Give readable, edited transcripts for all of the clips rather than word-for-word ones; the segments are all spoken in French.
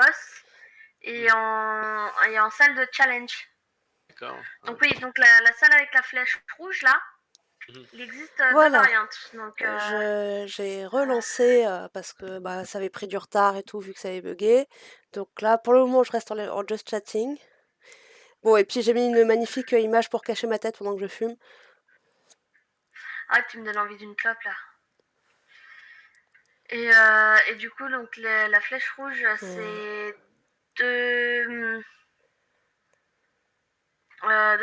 boss et en salle de challenge. D'accord. Donc oui, donc la salle avec la flèche rouge là, il existe deux Voilà. variantes. Donc J'ai relancé parce que bah, ça avait pris du retard et tout vu que ça avait bugué. Donc là, pour le moment, je reste en just chatting. Bon, et puis j'ai mis une magnifique image pour cacher ma tête pendant que je fume. ah, tu me donnes envie d'une clope là. Et du coup, donc la flèche rouge, c'est deux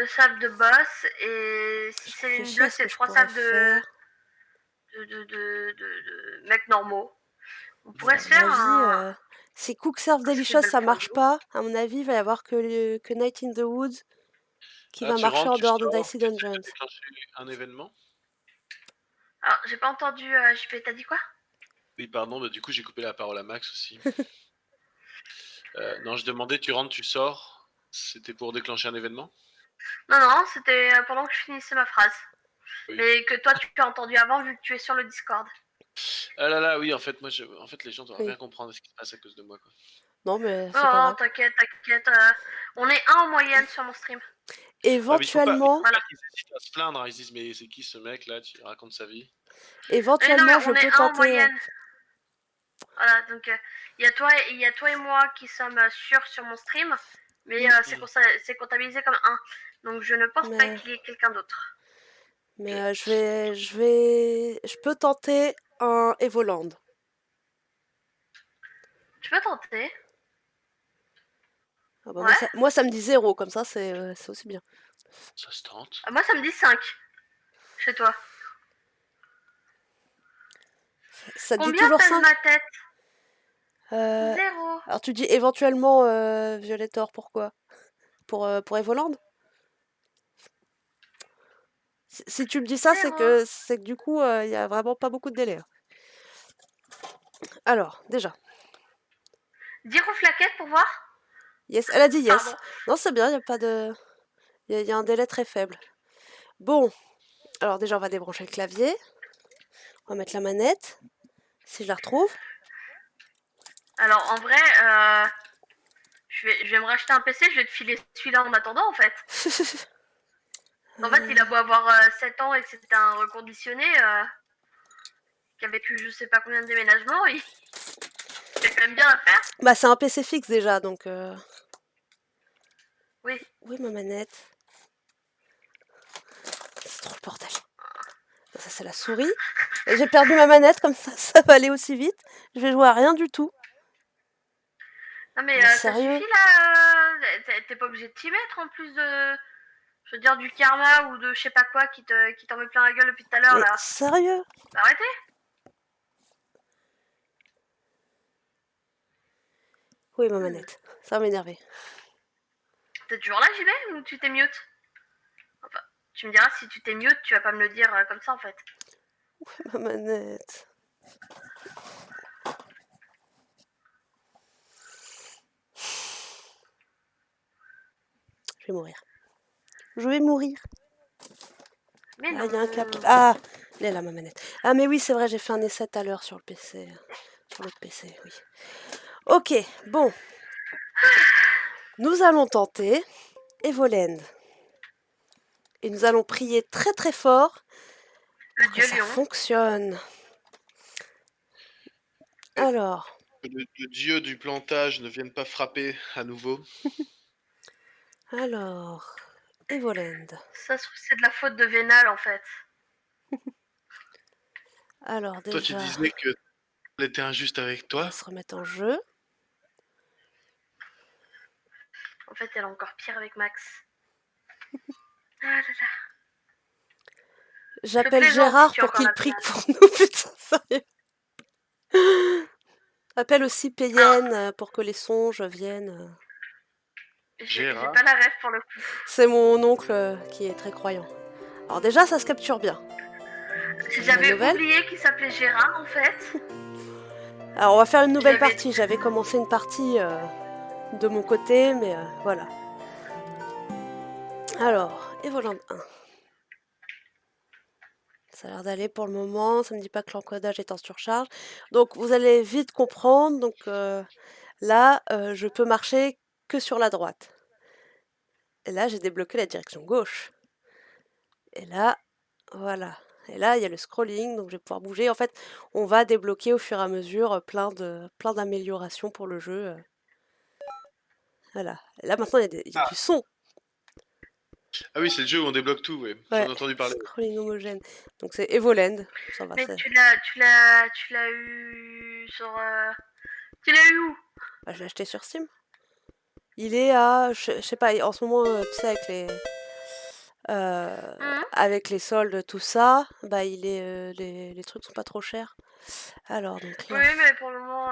salves de boss, et si Je c'est une réfléchis à bleue, ce c'est que je trois pourrais salves faire. de mecs normaux. On pourrait se À mon faire avis, si Cook Serve Delicious ça marche Flavor. pas, à mon avis, il va y avoir que Night in the Woods qui Ah, va tu marcher rentres, en tu dehors de sors, Dicey tu essaies Dungeons. de déclencher un événement. Alors, j'ai pas entendu, JP, t'as dit quoi? Oui, pardon, bah, du coup j'ai coupé la parole à Max aussi. Non, je demandais, tu rentres, tu sors. C'était pour déclencher un événement? Non, non, c'était pendant que je finissais ma phrase. Oui. Mais que toi, tu as entendu avant vu que tu es sur le Discord. Ah là là, oui, en fait, en fait, les gens doivent Oui. rien comprendre ce qui se passe à cause de moi, quoi. Non, mais c'est pas Oh, grave. t'inquiète, t'inquiète. On est un en moyenne sur mon stream. Ouais, mais il faut pas Éventuellement, qu'ils hésitent à se plaindre, hein. Ils se disent, mais c'est qui ce mec là, qui raconte sa vie? Mais non, mais je on est peux un en tenter. moyenne. Voilà, donc il y a toi et moi qui sommes sûrs sur mon stream, mais c'est comptabilisé comme un. Donc je ne pense pas Mais, qu'il y ait quelqu'un d'autre. mais je peux tenter un Evoland. Tu peux tenter. Ah bah, Ouais. moi, ça me dit 0, comme ça, c'est aussi bien. Ça se tente. Moi, ça me dit 5 chez toi. Ça te dit Combien toujours pèse 5? ma tête? 0. Alors tu dis éventuellement Violator, pourquoi? Pour Evoland? Si tu me dis ça, 0. c'est que du coup, il y a vraiment pas beaucoup de délai. Alors, déjà. Dire aux flaquettes pour voir. Yes, elle a dit yes. Pardon. Non, c'est bien, il y a pas de... Il y a un délai très faible. Bon, alors déjà, on va débrancher le clavier. On va mettre la manette, si je la retrouve. Alors en vrai, je vais me racheter un PC, je vais te filer celui-là en attendant en fait. En fait, il a beau avoir 7 ans et que c'était un reconditionné qui a vécu je sais pas combien de déménagements, il fait quand même bien l'affaire. Bah, c'est un PC fixe déjà, donc... Oui. Où est ma manette? C'est trop le bordel. Ça, c'est la souris. Et j'ai perdu ma manette, comme ça va aller aussi vite. Je vais jouer à rien du tout. Non mais, Mais ça sérieux? suffit là, t'es pas obligé de t'y mettre en plus de, je veux dire, du karma ou de je sais pas quoi qui t'en met plein la gueule depuis tout à l'heure Mais là. sérieux? Arrêtez. Où est ma manette? Ça va m'énerver. T'es toujours là, JB, ou tu t'es mute? Enfin, tu me diras si tu t'es mute, tu vas pas me le dire comme ça en fait. Où est ma manette? Je vais mourir. Je vais mourir. Mais Ah, non. il y a un câble. Ah, elle est là, ma manette. Ah, mais oui, c'est vrai, j'ai fait un essai tout à l'heure sur le PC. Sur l'autre PC, oui. Ok, bon. Nous allons tenter Evolend. Et nous allons prier très très fort Le pour que dieu ça lion. fonctionne. Alors, Le dieu du plantage ne vienne pas frapper à nouveau. Evolend. Ça se trouve, c'est de la faute de Vénal en fait. Alors Toi, tu déjà, disais que elle était injuste avec on va toi. se remettre en jeu. En fait, elle est encore pire avec Max. Ah là là. Je J'appelle plaisante si Gérard tu as pour encore qu'il la prie banane. pour nous. Putain, sérieux. Appelle aussi Alors, Payen pour que les songes viennent. j'ai Gérard. pas la rêve pour le coup. C'est mon oncle qui est très croyant. Alors déjà, ça se capture bien. C'est une bonne J'avais nouvelle. oublié qu'il s'appelait Gérard en fait. Alors on va faire une nouvelle J'avais. partie. J'avais commencé une partie de mon côté, mais voilà. Alors, Evoland 1. Ça a l'air d'aller pour le moment. Ça ne me dit pas que l'encodage est en surcharge. Donc vous allez vite comprendre. Donc Là, je peux marcher que sur la droite. Et là, j'ai débloqué la direction gauche. Et là, voilà. Et là, il y a le scrolling, donc je vais pouvoir bouger. En fait, on va débloquer au fur et à mesure plein d'améliorations pour le jeu. Voilà. Et là, maintenant, il y a Ah, du son. ah oui, c'est le jeu où on débloque tout, ouais. J'en Ouais, ai entendu parler. scrolling homogène. Donc c'est Evoland. Ça va, Mais c'est... tu l'as eu sur. Tu l'as eu où? Bah, je l'ai acheté sur Steam. Il est à... Je sais pas, en ce moment, tu sais, Mhm. avec les soldes, tout ça, bah, les trucs sont pas trop chers. Alors, donc Oui, là... mais pour le moment,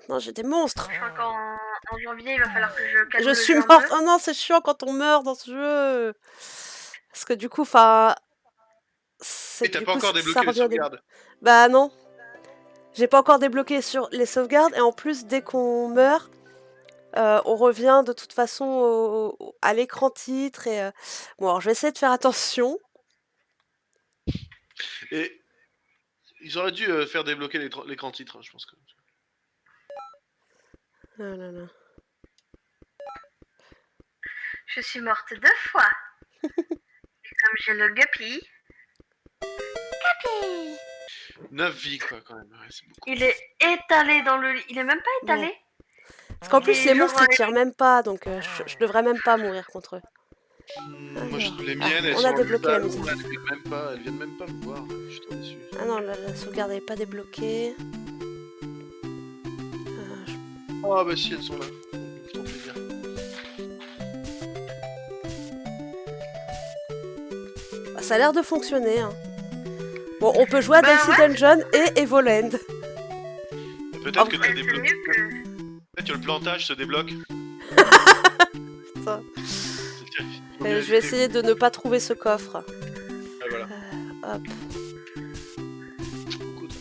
Non, j'ai des monstres! je suis encore en janvier, il va falloir que je Je calme le suis jeu un peu. morte! Oh non, c'est chiant quand on meurt dans ce jeu! Parce que du coup, enfin... Et t'as Du pas coup, encore ça débloqué les revient au début. sauvegardes. Bah non, j'ai pas encore débloqué sur les sauvegardes, et en plus, dès qu'on meurt, on revient de toute façon à l'écran titre, et... Bon, alors je vais essayer de faire attention. Et ils auraient dû faire débloquer l'écran titre, hein, je pense que. Ah là là. Je suis morte 2 fois. Et comme j'ai le guppy. Guppy! 9 vies, quoi, quand même. Ouais, c'est beaucoup. Il est étalé dans le lit. Il est même pas Bon. étalé. Parce qu'en Il plus, est les genre. monstres, ils tirent même pas, donc je devrais même pas mourir contre eux. Moi, Alors, les miennes, elles on sont a dans le débloqué la salon, musique. là, elles viennent même pas me voir. Je suis trop déçu. Ah non, la sauvegarde n'est pas débloquée. Oh, bah si, elles sont là. Trop plaisir. Bah, ça a l'air de fonctionner, hein. Bon, on peut jouer à Bah Dicey ouais. Dungeon et Evoland. Peut-être Oh, que Ouais, t'as c'est débloqué. mieux que. Peut-être que le plantage se débloque. Putain. Faut mieux Je vais éviter. essayer de ne pas trouver ce coffre. Ouais, voilà. Hop. Beaucoup, toi.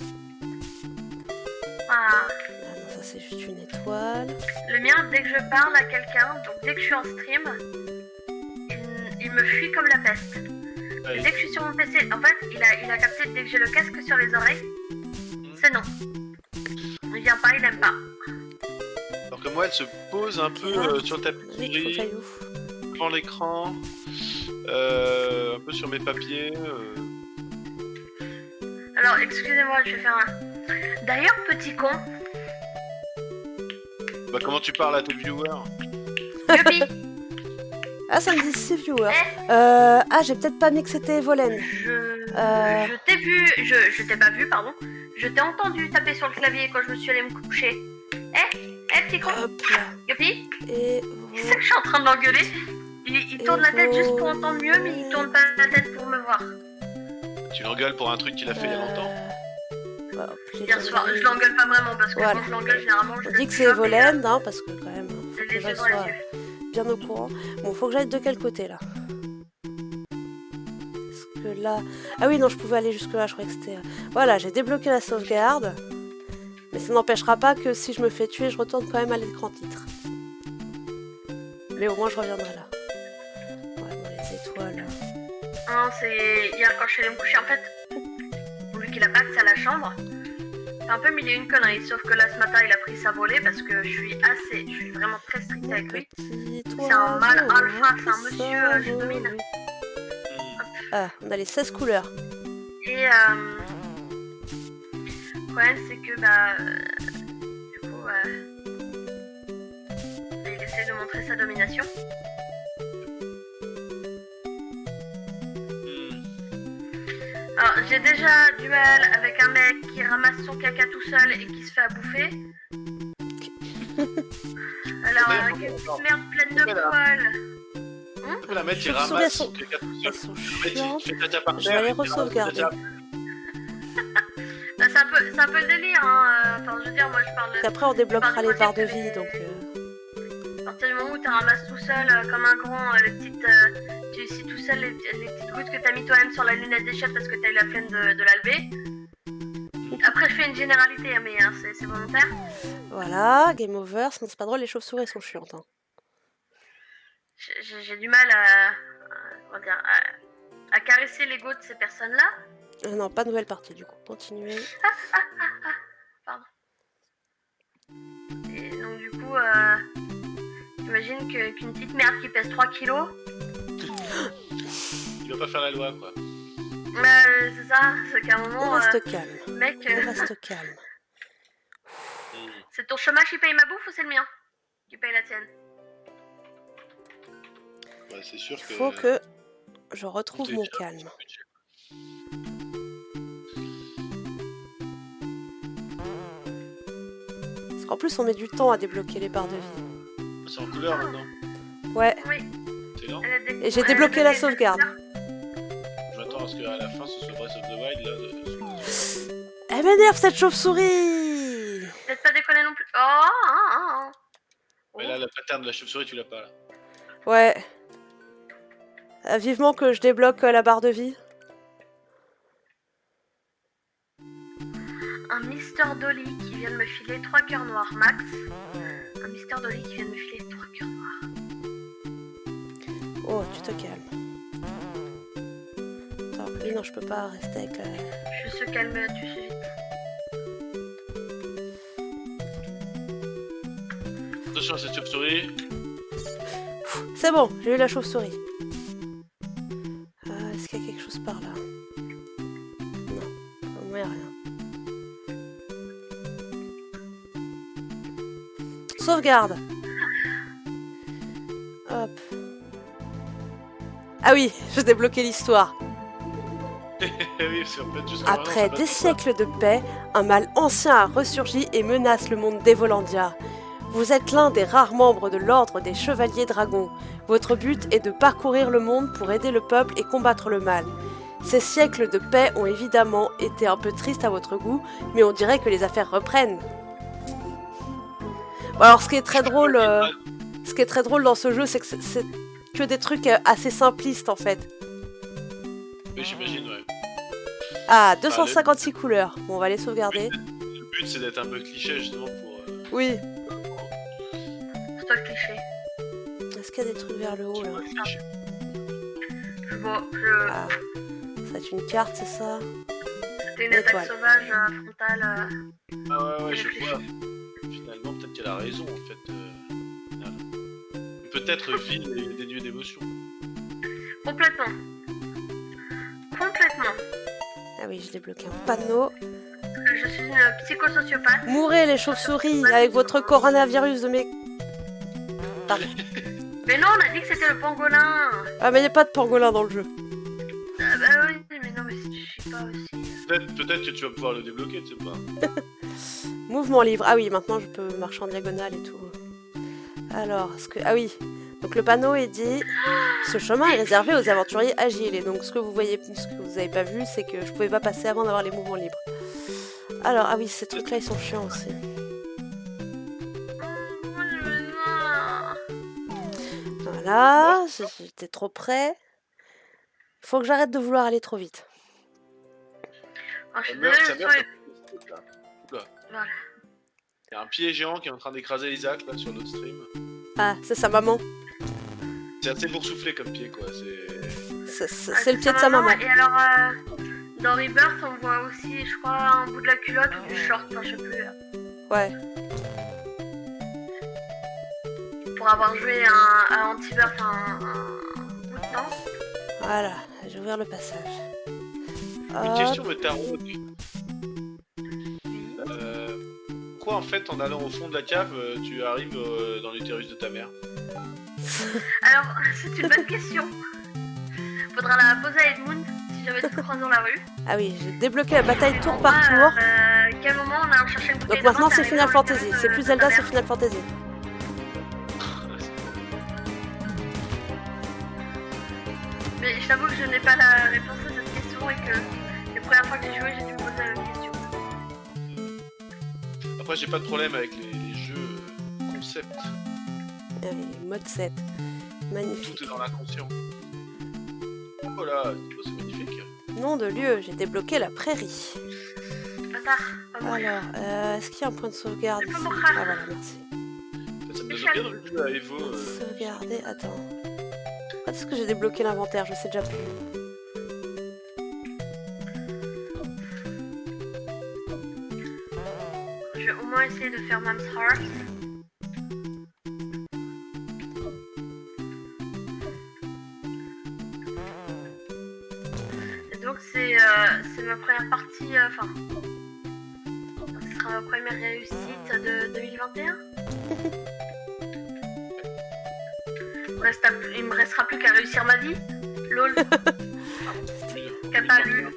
Ah. Ah non, ça c'est juste une étoile. Le mien, dès que je parle à quelqu'un, donc dès que je suis en stream, il me fuit comme la peste. Ouais, Et dès que je suis sur mon PC, en fait, il a capté dès que j'ai le casque sur les oreilles, c'est non. Il vient pas, il aime pas. Alors que moi, elle se pose un peu sur le tapis Faut que gris, j'aille où? devant l'écran, un peu sur mes papiers. Alors, excusez-moi, je vais faire un. D'ailleurs, petit con, Bah, comment tu parles à tes viewers? Yuppie, Ah, ça me dit 6 viewers. Eh. Ah, j'ai peut-être pas mis que c'était Evoland. je t'ai vu, je t'ai pas vu, pardon. Je t'ai entendu taper sur le clavier quand je me suis allée me coucher. Petit con, Hop là. Yuppie, Et c'est que je suis en train de l'engueuler. Il tourne la tête juste pour entendre mieux, mais il tourne pas la tête pour me voir. Tu l'engueules pour un truc qu'il a fait il y a longtemps? Hop, Hier soir, je l'engueule pas vraiment parce que Voilà. quand je l'engueule, généralement, je On le dit que c'est chope et, Evoland, hein, parce que quand même, faut j'ai que les les gens yeux dans les soient yeux. bien au courant. Bon, faut que j'aille de quel côté là? Parce que là... Ah oui, non, je pouvais aller jusque là, je croyais que c'était... Voilà, j'ai débloqué la sauvegarde. Mais ça n'empêchera pas que si je me fais tuer, je retourne quand même à l'écran titre. Mais au moins, je reviendrai là. Ouais, bon, les étoiles... Non, c'est hier quand je suis allée me coucher, en fait, vu qu'il a pas accès à la chambre, c'est un peu mille et une conneries. Sauf que là, ce matin, il a pris sa volée parce que je suis vraiment très stricte avec lui. C'est un mâle alpha, c'est un monsieur, je domine. Ah, on a les 16 couleurs. Et le problème, c'est que, du coup, il essaie de montrer sa domination. Alors, j'ai déjà du mal avec un mec qui ramasse son caca tout seul et qui se fait à bouffer. Alors, avec une petite merde pleine de poils. Tu peux la mettre, il Chauves-souris, ramasse elles son sont- caca tout Elles seul. sont Le mec, chiantes. il fait caca par Je terre, vais les il ramasse son re-sauvegarder. caca. Bah, c'est un peu le délire, hein. Enfin, je veux dire, moi je parle de. Après, on débloquera les barres de principe que vie, donc... À partir du moment où tu ramasses tout seul, comme un grand, les petites. Tu ici tout seul les petites gouttes que t'as mis toi-même sur la lunette des chiottes parce que t'as eu la flemme de la lever. Après, je fais une généralité, mais hein, c'est volontaire. Voilà, game over. Sinon, c'est pas drôle, les chauves-souris sont chiantes. Hein. J'ai du mal comment dire, à caresser l'ego de ces personnes-là. Non, pas nouvelle partie, du coup. Continuez. Pardon. j'imagine qu'une petite merde qui pèse 3 kilos, Il va pas faire la loi, quoi. c'est ça, c'est qu'à un On moment, reste calme. mec, On reste calme. c'est ton chômage qui paye ma bouffe ou c'est le mien qui paye la tienne? Bah, c'est sûr que... Faut que je retrouve T'es mon déjà- calme. Parce qu'en plus, on met du temps à débloquer les barres de vie. C'est en couleur, maintenant. Ouais, Oui, C'est lent. et j'ai débloqué la sauvegarde. Je m'attends à ce qu'à la fin, ce soit Breath of the Wild, là. Elle m'énerve cette chauve-souris! Peut-être pas déconner non plus. Oh. Mais là, la pattern de la chauve-souris, tu l'as pas, là. Ouais. Vivement que je débloque la barre de vie. Un Mister Dolly qui vient de me filer 3 cœurs noirs, Max. Un Mister Dolly qui vient de me filer 3 cœurs noirs. Oh, tu te calmes. Attends, oui, non, je peux pas rester avec la... Je se calme tout de suite. Attention à cette chauve-souris. C'est bon, j'ai eu la chauve-souris. Est-ce qu'il y a quelque chose par là? Non, au moins rien. Sauvegarde. Hop. Ah oui, j'ai débloqué l'histoire. Oui, c'est en fait juste Après des siècles de paix, un mal ancien a ressurgi et menace le monde d'Evolandia. Vous êtes l'un des rares membres de l'ordre des Chevaliers Dragons. Votre but est de parcourir le monde pour aider le peuple et combattre le mal. Ces siècles de paix ont évidemment été un peu tristes à votre goût, mais on dirait que les affaires reprennent. Bon, alors ce qui est très drôle dans ce jeu, c'est que c'est que des trucs assez simplistes en fait. Oui, j'imagine, ouais. Ah, 256 couleurs. Bon, on va les sauvegarder. Le but, c'est d'être un peu cliché, justement, pour... Oui. C'est toi le cliché. Est-ce qu'il y a des trucs vers le haut là? cliché. Bon, Ah, ça va être une carte, c'est ça? c'était une attaque Étoile. sauvage frontale. Ah ouais, je vois. Finalement, peut-être qu'elle a raison, en fait. Final. Peut-être ville et dénuée d'émotion. Complètement. Ah oui, je débloqué un panneau. Je suis une psychosociopathe. Mourez les chauves-souris avec votre coronavirus de mes... Mais non, on a dit que c'était le pangolin. Ah mais il n'y a pas de pangolin dans le jeu. Ah bah oui, mais non, mais je sais pas aussi. Peut-être que tu vas pouvoir le débloquer, tu sais pas. Mouvement libre. Ah oui, maintenant je peux marcher en diagonale et tout. Alors, ah oui. Donc le panneau est dit... Ce chemin est réservé aux aventuriers agiles. Et donc ce que vous avez pas vu, c'est que je pouvais pas passer avant d'avoir les mouvements libres. Alors, ah oui, ces trucs-là, ils sont chiants aussi. Voilà, j'étais trop près. Faut que j'arrête de vouloir aller trop vite. Alors, je suis Ça meurt, désolée, ça meurt. Oula. Voilà. Il y a un pied géant qui est en train d'écraser Isaac, là, sur notre stream. Ah, c'est sa maman. C'est assez boursouflé comme pied, quoi. C'est le pied de sa maman. Et alors, dans Rebirth, on voit aussi, je crois, un bout de la culotte ou du short, enfin, je sais plus. Ouais. Pour avoir joué un anti-birth un bout de temps. Voilà, j'ai ouvert le passage. Une question me taraude. Pourquoi, en fait, en allant au fond de la cave, tu arrives dans l'utérus de ta mère? Alors, c'est une bonne question. Faudra la poser à Edmund si jamais tu te croises dans la rue. Ah oui, j'ai débloqué la bataille tour par tour. Quel moment on a cherché une bouteille Donc maintenant de vin, c'est t'es Final arrivé dans le Fantasy. carré C'est de- plus de Zelda, ta c'est mère. Final Fantasy. Mais je t'avoue que je n'ai pas la réponse à cette question et que les premières fois que j'ai joué, j'ai dû me poser la même question. Après, j'ai pas de problème avec les jeux concept. Ah oui, mode 7. Magnifique. Tout est dans l'inconscient. Oh là, c'est magnifique. Nom de lieu, j'ai débloqué la prairie. Bâtard, pas moi. Alors, est-ce qu'il y a un point de sauvegarde C'est ici? pas mon Ah frère. voilà, merci. Ça me donne bien envie de jouer à Evo. Sauvegarder, attends. Quand est-ce que j'ai débloqué l'inventaire? Je sais déjà plus. Je vais au moins essayer de faire Mam's Heart. donc c'est ma première partie, enfin, ce sera ma première réussite de 2021. Il me restera plus qu'à réussir ma vie. LOL. Qu'a pas lu.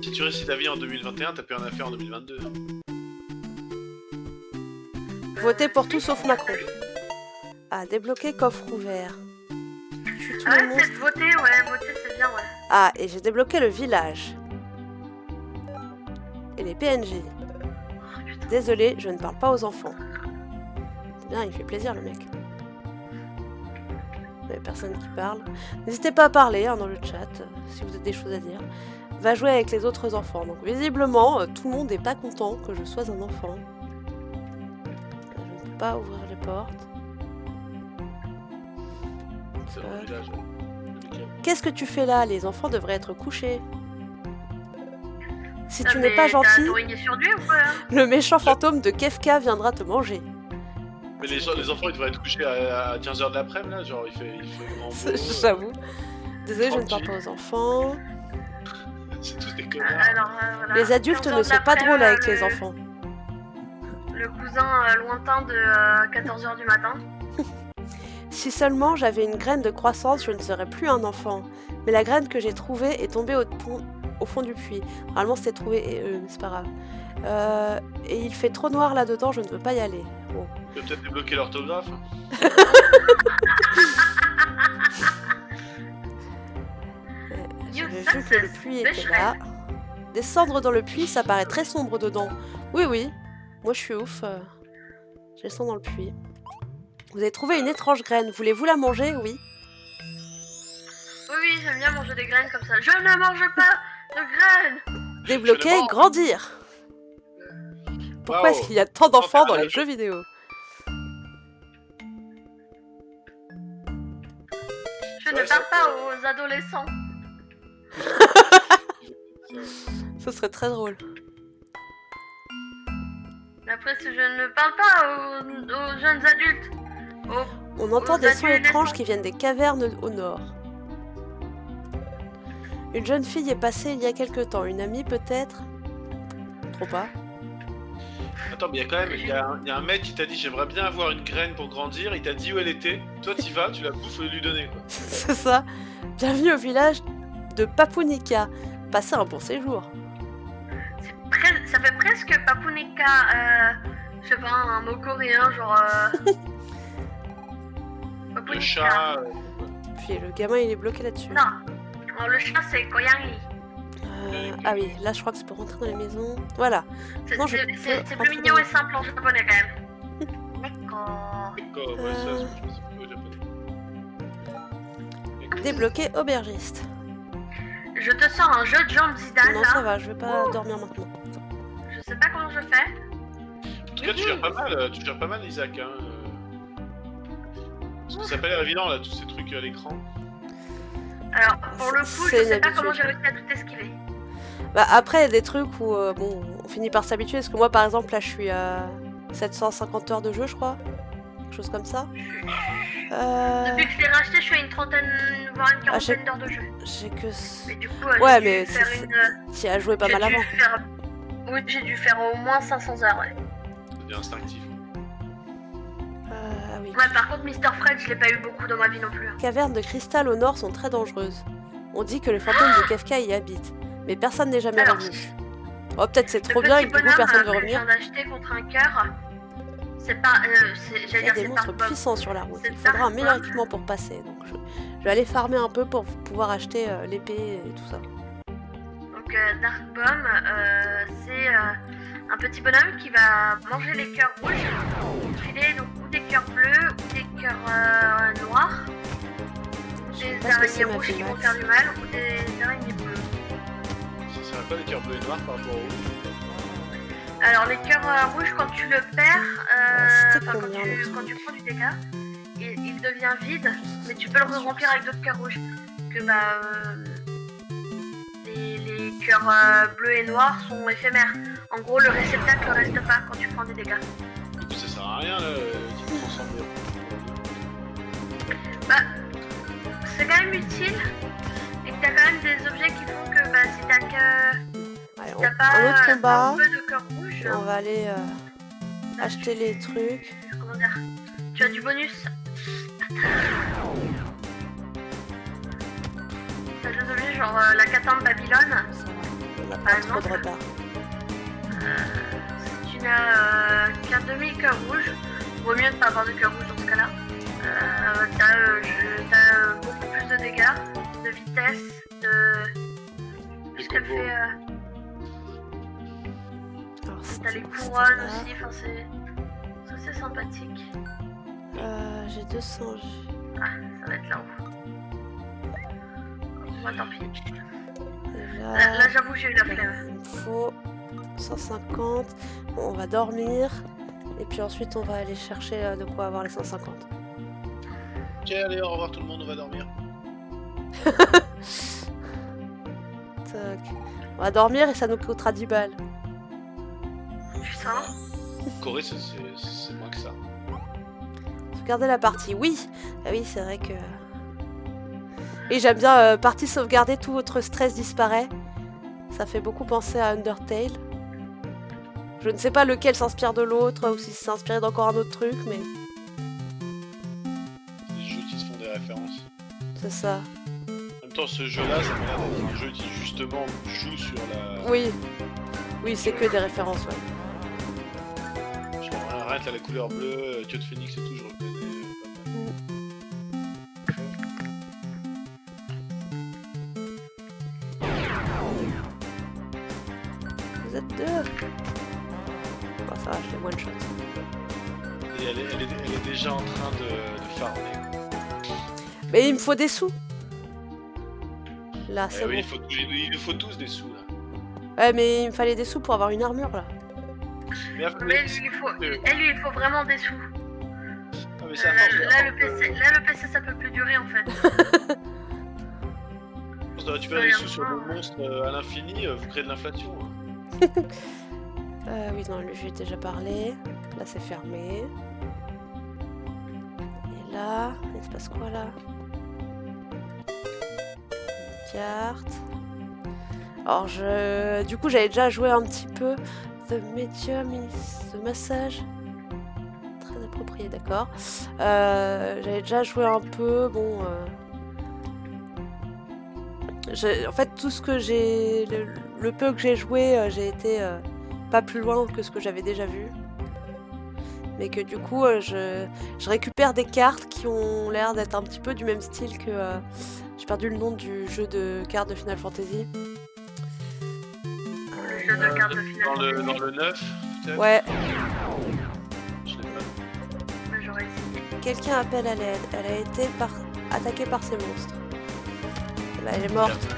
Si tu réussis ta vie en 2021, t'as plus rien à faire en 2022. Votez pour tout sauf Macron. Ah, débloquer coffre ouvert. Tue tous Ah les ouais, monstres. peut-être voter c'est bien, ouais. Ah, et j'ai débloqué le village. Et les PNJ. Oh, putain. Désolé, je ne parle pas aux enfants. C'est bien, il fait plaisir le mec. Il n'y a personne qui parle. N'hésitez pas à parler hein, dans le chat, si vous avez des choses à dire. Va jouer avec les autres enfants. Donc visiblement, tout le monde n'est pas content que je sois un enfant. Je ne peux pas ouvrir les portes. C'est dans le village. Qu'est-ce que tu fais là? Les enfants devraient être couchés. Si Ah, tu n'es mais pas t'as gentil, Dorigné sur lui ou quoi? le méchant fantôme de Kefka viendra te manger. Mais les enfants ils devraient être couchés à 15h de l'après-midi là, genre il fait grand beau. J'avoue. Désolée, je ne parle tranquille. pas aux enfants. C'est tous des connards. Alors, voilà. Les adultes 15 ne ans sont pas d'après, drôles avec les le- enfants. Le cousin lointain de 14h du matin. Si seulement j'avais une graine de croissance, je ne serais plus un enfant. Mais la graine que j'ai trouvée est tombée au fond du puits. Normalement, c'était trouvé, mais c'est pas grave. Et il fait trop noir là-dedans, je ne veux pas y aller. Bon. Tu peux peut-être débloquer l'orthographe. Yo, J'avais ça, vu que c'est le puits était Becherel. là. Descendre dans le puits, ça paraît très sombre dedans. Oui, oui. Moi, je suis ouf. Je descends dans le puits. Vous avez trouvé une étrange graine. Voulez-vous la manger? Oui. Oui, j'aime bien manger des graines comme ça. Je ne mange pas de graines. Débloquer, mange. grandir. Pourquoi est-ce qu'il y a tant d'enfants dans les jeux vidéo? Je Ouais, ne ça parle pas aux adolescents. Ce serait très drôle. Mais après, si je ne parle pas aux jeunes adultes. On entend Aux des sons adultes étranges naissants. qui viennent des cavernes au nord. Une jeune fille est passée il y a quelque temps. Une amie peut-être? Trop pas. Attends, mais il y a quand même il y a un mec qui t'a dit j'aimerais bien avoir une graine pour grandir. Il t'a dit où elle était. Toi t'y vas, tu la bouffes et lui donner quoi. C'est ça. Bienvenue au village de Papunika. Passez un bon séjour. Ça fait presque Papunika, je sais pas, un mot coréen, genre. Papunika. Le chat. Puis le gamin il est bloqué là-dessus. Non, alors, le chat c'est Koyangi. Ah oui, là je crois que c'est pour rentrer dans les maisons. Voilà. Non, je peux C'est rentrer plus mignon dans et simple en japonais quand même. D'accord. D'accord, ouais, ça, je pense que c'est au japonais. Débloquer aubergiste. Je te sors un jeu de jambes Zidane Non, là. ça va, je vais pas dormir maintenant. Je sais pas comment je fais. En tout cas, tu gères pas mal, Isaac. Hein. Parce que ça a pas l'air évident là, tous ces trucs à l'écran. Alors, pour le coup, C'est je une sais pas habitude. comment j'ai réussi à tout esquiver. Bah après, il y a des trucs où bon, on finit par s'habituer. Parce que moi, par exemple, là, je suis à 750 heures de jeu, je crois. Quelque chose comme ça. Depuis que je l'ai racheté, je suis à une trentaine, voire une quarantaine d'heures de jeu. J'ai que... Mais du coup, Ouais, j'ai mais dû faire c'est- une... T'y as joué pas j'ai mal dû avant. faire- Oui, j'ai dû faire au moins 500 heures, ouais. Ça devient instinctif. Ah oui. Ouais, par contre, Mr. Fred, je l'ai pas eu beaucoup dans ma vie non plus. hein. Cavernes de cristal au nord sont très dangereuses. On dit que les fantômes de Kefka y habitent. Mais personne n'est jamais Alors, revenu. Oh, peut-être c'est Le trop bien petit et que du coup bonhomme personne veut que je revenir. viens d'acheter contre un cœur, c'est pas... Il y J'allais a dire, des c'est monstres pas... puissants sur la route. c'est Il faudra un pas- meilleur équipement pour passer. Donc je vais aller farmer un peu pour pouvoir acheter l'épée et tout ça. Donc Dark Bomb, c'est un petit bonhomme qui va manger les cœurs rouges, filer donc ou des cœurs bleus ou des cœurs noirs, Je sais des pas ce que c'est araignées ma rouges qui vont Vmax. faire du mal ou des araignées bleues. Ça serait pas des cœurs bleus et noirs par rapport au rouge. Alors les cœurs rouges quand tu le perds, C'était enfin, combien, le truc quand tu prends du dégât, il devient vide, mais tu peux le remplir avec d'autres cœurs rouges. Que bah les cœurs bleus et noirs sont éphémères. En gros le réceptacle reste pas quand tu prends des dégâts. Du coup, ça sert à rien là, tu te transformes. Bah c'est quand même utile et que t'as quand même même des objets qui font que bah, si t'as que... Allez, T'as un autre pas combat. un peu de cœur rouge. On va aller acheter les trucs. Comment dire? Tu as du bonus. T'as deux objets genre la katane de Babylone. Ça va. On n'a Par pas trop de exemple. retard. Si tu n'as qu'un demi-cœur rouge, vaut mieux ne pas avoir de cœur rouge dans ce cas-là. T'as beaucoup plus de dégâts, de vitesse, de... Les Ce qu'elle combos. fait... Alors, T'as les c'était couronnes là. aussi, enfin c'est sympathique. J'ai 200. Ah, ça va être là-haut. Moi tant pis. Déjà, Là j'avoue j'ai eu la flemme. il me faut 150. Bon, on va dormir. Et puis ensuite, on va aller chercher de quoi avoir les 150. Ok, allez, au revoir tout le monde, on va dormir. Tac. On va dormir et ça nous coûtera 10 balles. Putain. Corée, c'est moins que ça. Sauvegarder la partie, oui. Ah oui, c'est vrai que... Et j'aime bien partie sauvegarder, tout votre stress disparaît. Ça fait beaucoup penser à Undertale. Je ne sais pas lequel s'inspire de l'autre, ou si c'est inspiré d'encore un autre truc, mais Les jeux qui se font des références. c'est ça. En même temps, ce jeu-là, ça m'a l'air d'être un jeu qui justement joue sur la... Oui. Oui, c'est que des références, ouais. Je sais pas, arrête là, la couleur bleue, Dieu de Phoenix et tout, je reconnais. Vous êtes deux. Bon, ça va, je fais one shot. Et elle est déjà en train de farmer. Mais il me faut des sous. Là, Eh c'est oui, bon. il nous faut tous des sous là. Ouais, mais il me fallait des sous pour avoir une armure, là. Mais lui, il faut vraiment des sous. Ah, mais c'est à force, Là le PC ça peut plus durer en fait. on doit récupérer les sous sur le monstre à l'infini, vous créez de l'inflation. Hein. Oui, non, lui, j'ai déjà parlé. Là, c'est fermé. Et là, il se passe quoi, là? Une carte. Alors, du coup, j'avais déjà joué un petit peu The Medium is the Massage. Très approprié, d'accord. J'avais déjà joué un peu, bon... En fait, tout ce que j'ai... Le peu que j'ai joué, j'ai été pas plus loin que ce que j'avais déjà vu. Mais que du coup, je récupère des cartes qui ont l'air d'être un petit peu du même style que... j'ai perdu le nom du jeu de cartes de Final Fantasy. Le jeu de cartes de Final Dans le 9, peut-être. Ouais, Je l'ai pas. Mais j'aurais essayé. quelqu'un appelle à l'aide. Elle a été attaquée par ces monstres. Là, elle est morte.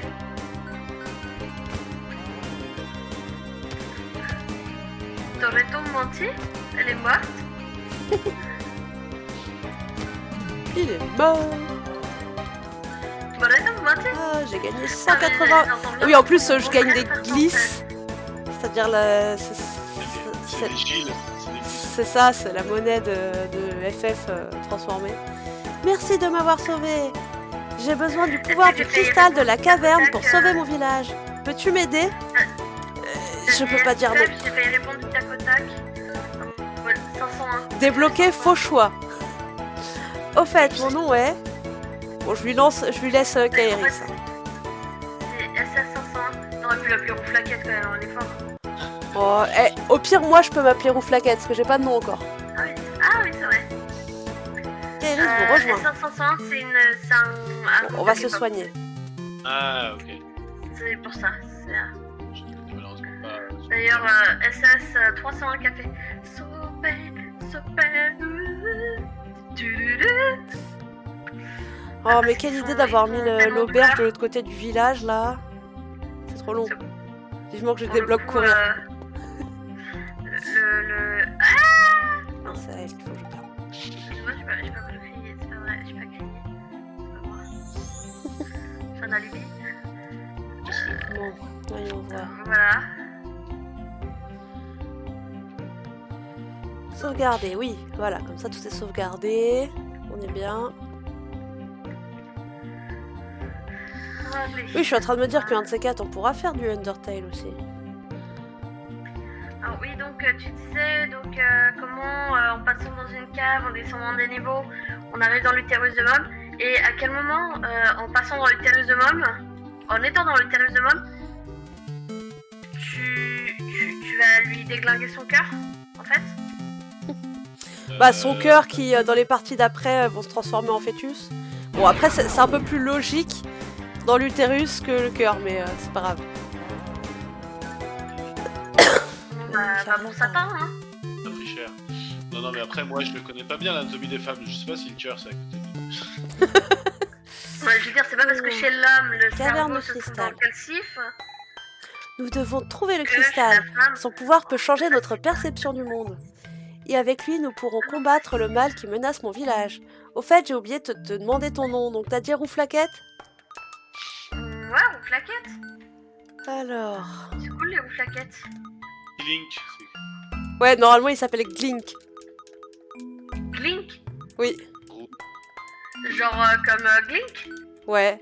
T'aurais-tu menti? Elle est morte? Il est mort. T'aurais-tu menti? Ah, j'ai gagné 180. Oui, en plus, je gagne des glisses. C'est-à-dire, C'est des Gilles. C'est des Gilles. c'est ça, c'est la monnaie de FF transformée. Merci de m'avoir sauvé. J'ai besoin du pouvoir du cristal de la caverne pour sauver mon village. Peux-tu m'aider? Je peux pas dire non. J'ai failli répondre du tac au tac. Voilà, 501. Débloquer faux choix. Au fait, mon nom est... Bon, je lui laisse Kaeris. C'est SS501. T'aurais pu l'appeler Rouflaquette quand même, on est fort. Oh, au pire, moi, je peux m'appeler Rouflaquette, parce que j'ai pas de nom encore. Ah oui, c'est vrai. Kaeris vous rejoint. SS501, c'est un Bon, on va se soigner. Ah, ok. C'est pour ça. Je n'ai malheureusement pas. D'ailleurs, SS301 qui a fait Super. Oh, mais quelle idée d'avoir mis l'auberge de l'autre côté du village, là. C'est trop long. Vivement que je débloque courir. Non, c'est à elle qu'il faut que je parle. Moi, j'ai pas crié, c'est pas vrai, j'ai pas crié. C'est pas moi. J'ai un alibi. Bon, voyons voir. Voilà. Sauvegarder, oui. Voilà, comme ça, tout est sauvegardé. On est bien. trembler. Oui, je suis en train de me dire qu'un de ces quatre, on pourra faire du Undertale aussi. Alors oui, donc tu disais donc comment en passant dans une cave, en descendant des niveaux, on arrive dans l'utérus de Mom. Et à quel moment, en passant dans l'utérus de Mom, en étant dans l'utérus de Mom, tu vas lui déglinguer son cœur, en fait? Bah, son cœur qui, dans les parties d'après, vont se transformer en fœtus. Bon, après, c'est un peu plus logique dans l'utérus que le cœur, mais c'est pas grave. Bah bon sapin, hein. Ça a pris cher. Non, mais après, moi, je ne connais pas bien l'anatomie des femmes. Je sais pas si le cœur, c'est à côté de... Ouais, je veux dire, c'est pas parce que chez l'homme, le Caverne cerveau de se trouve cristal. dans le calcif. Nous devons trouver le que chez cristal. la femme, Son pouvoir peut changer notre perception du monde. Et avec lui, nous pourrons combattre le mal qui menace mon village. Au fait, j'ai oublié de te demander ton nom, donc t'as dit Rouflaquette? Ouais, rouflaquette. Alors... C'est cool les rouflaquettes. Link, Ouais, normalement, il s'appelait Glink. Glink. Oui, Genre comme Glink. ouais.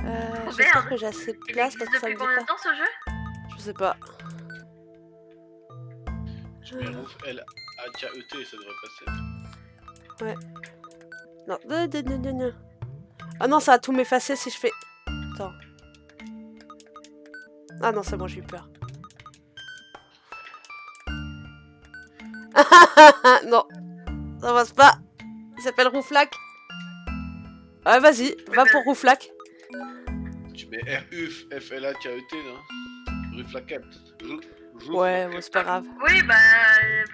Oh, J'espère merde. que j'ai assez de Il place existe parce que ça depuis me dit combien de pas. temps ce jeu? Je sais pas. je mets Rouf L-A-K-E-T, ça devrait passer. Non, non. Ah non, ça va tout m'effacer si je fais... Attends. Ah non, c'est bon, j'ai eu peur. Non, ça passe pas. Il s'appelle Rouflac. Ouais, vas-y, va pour Rouflac. Tu mets R-U-F-L-A-K-E-T, non? Ruflaquette. Ouais, bon, c'est pas grave. Oui, bah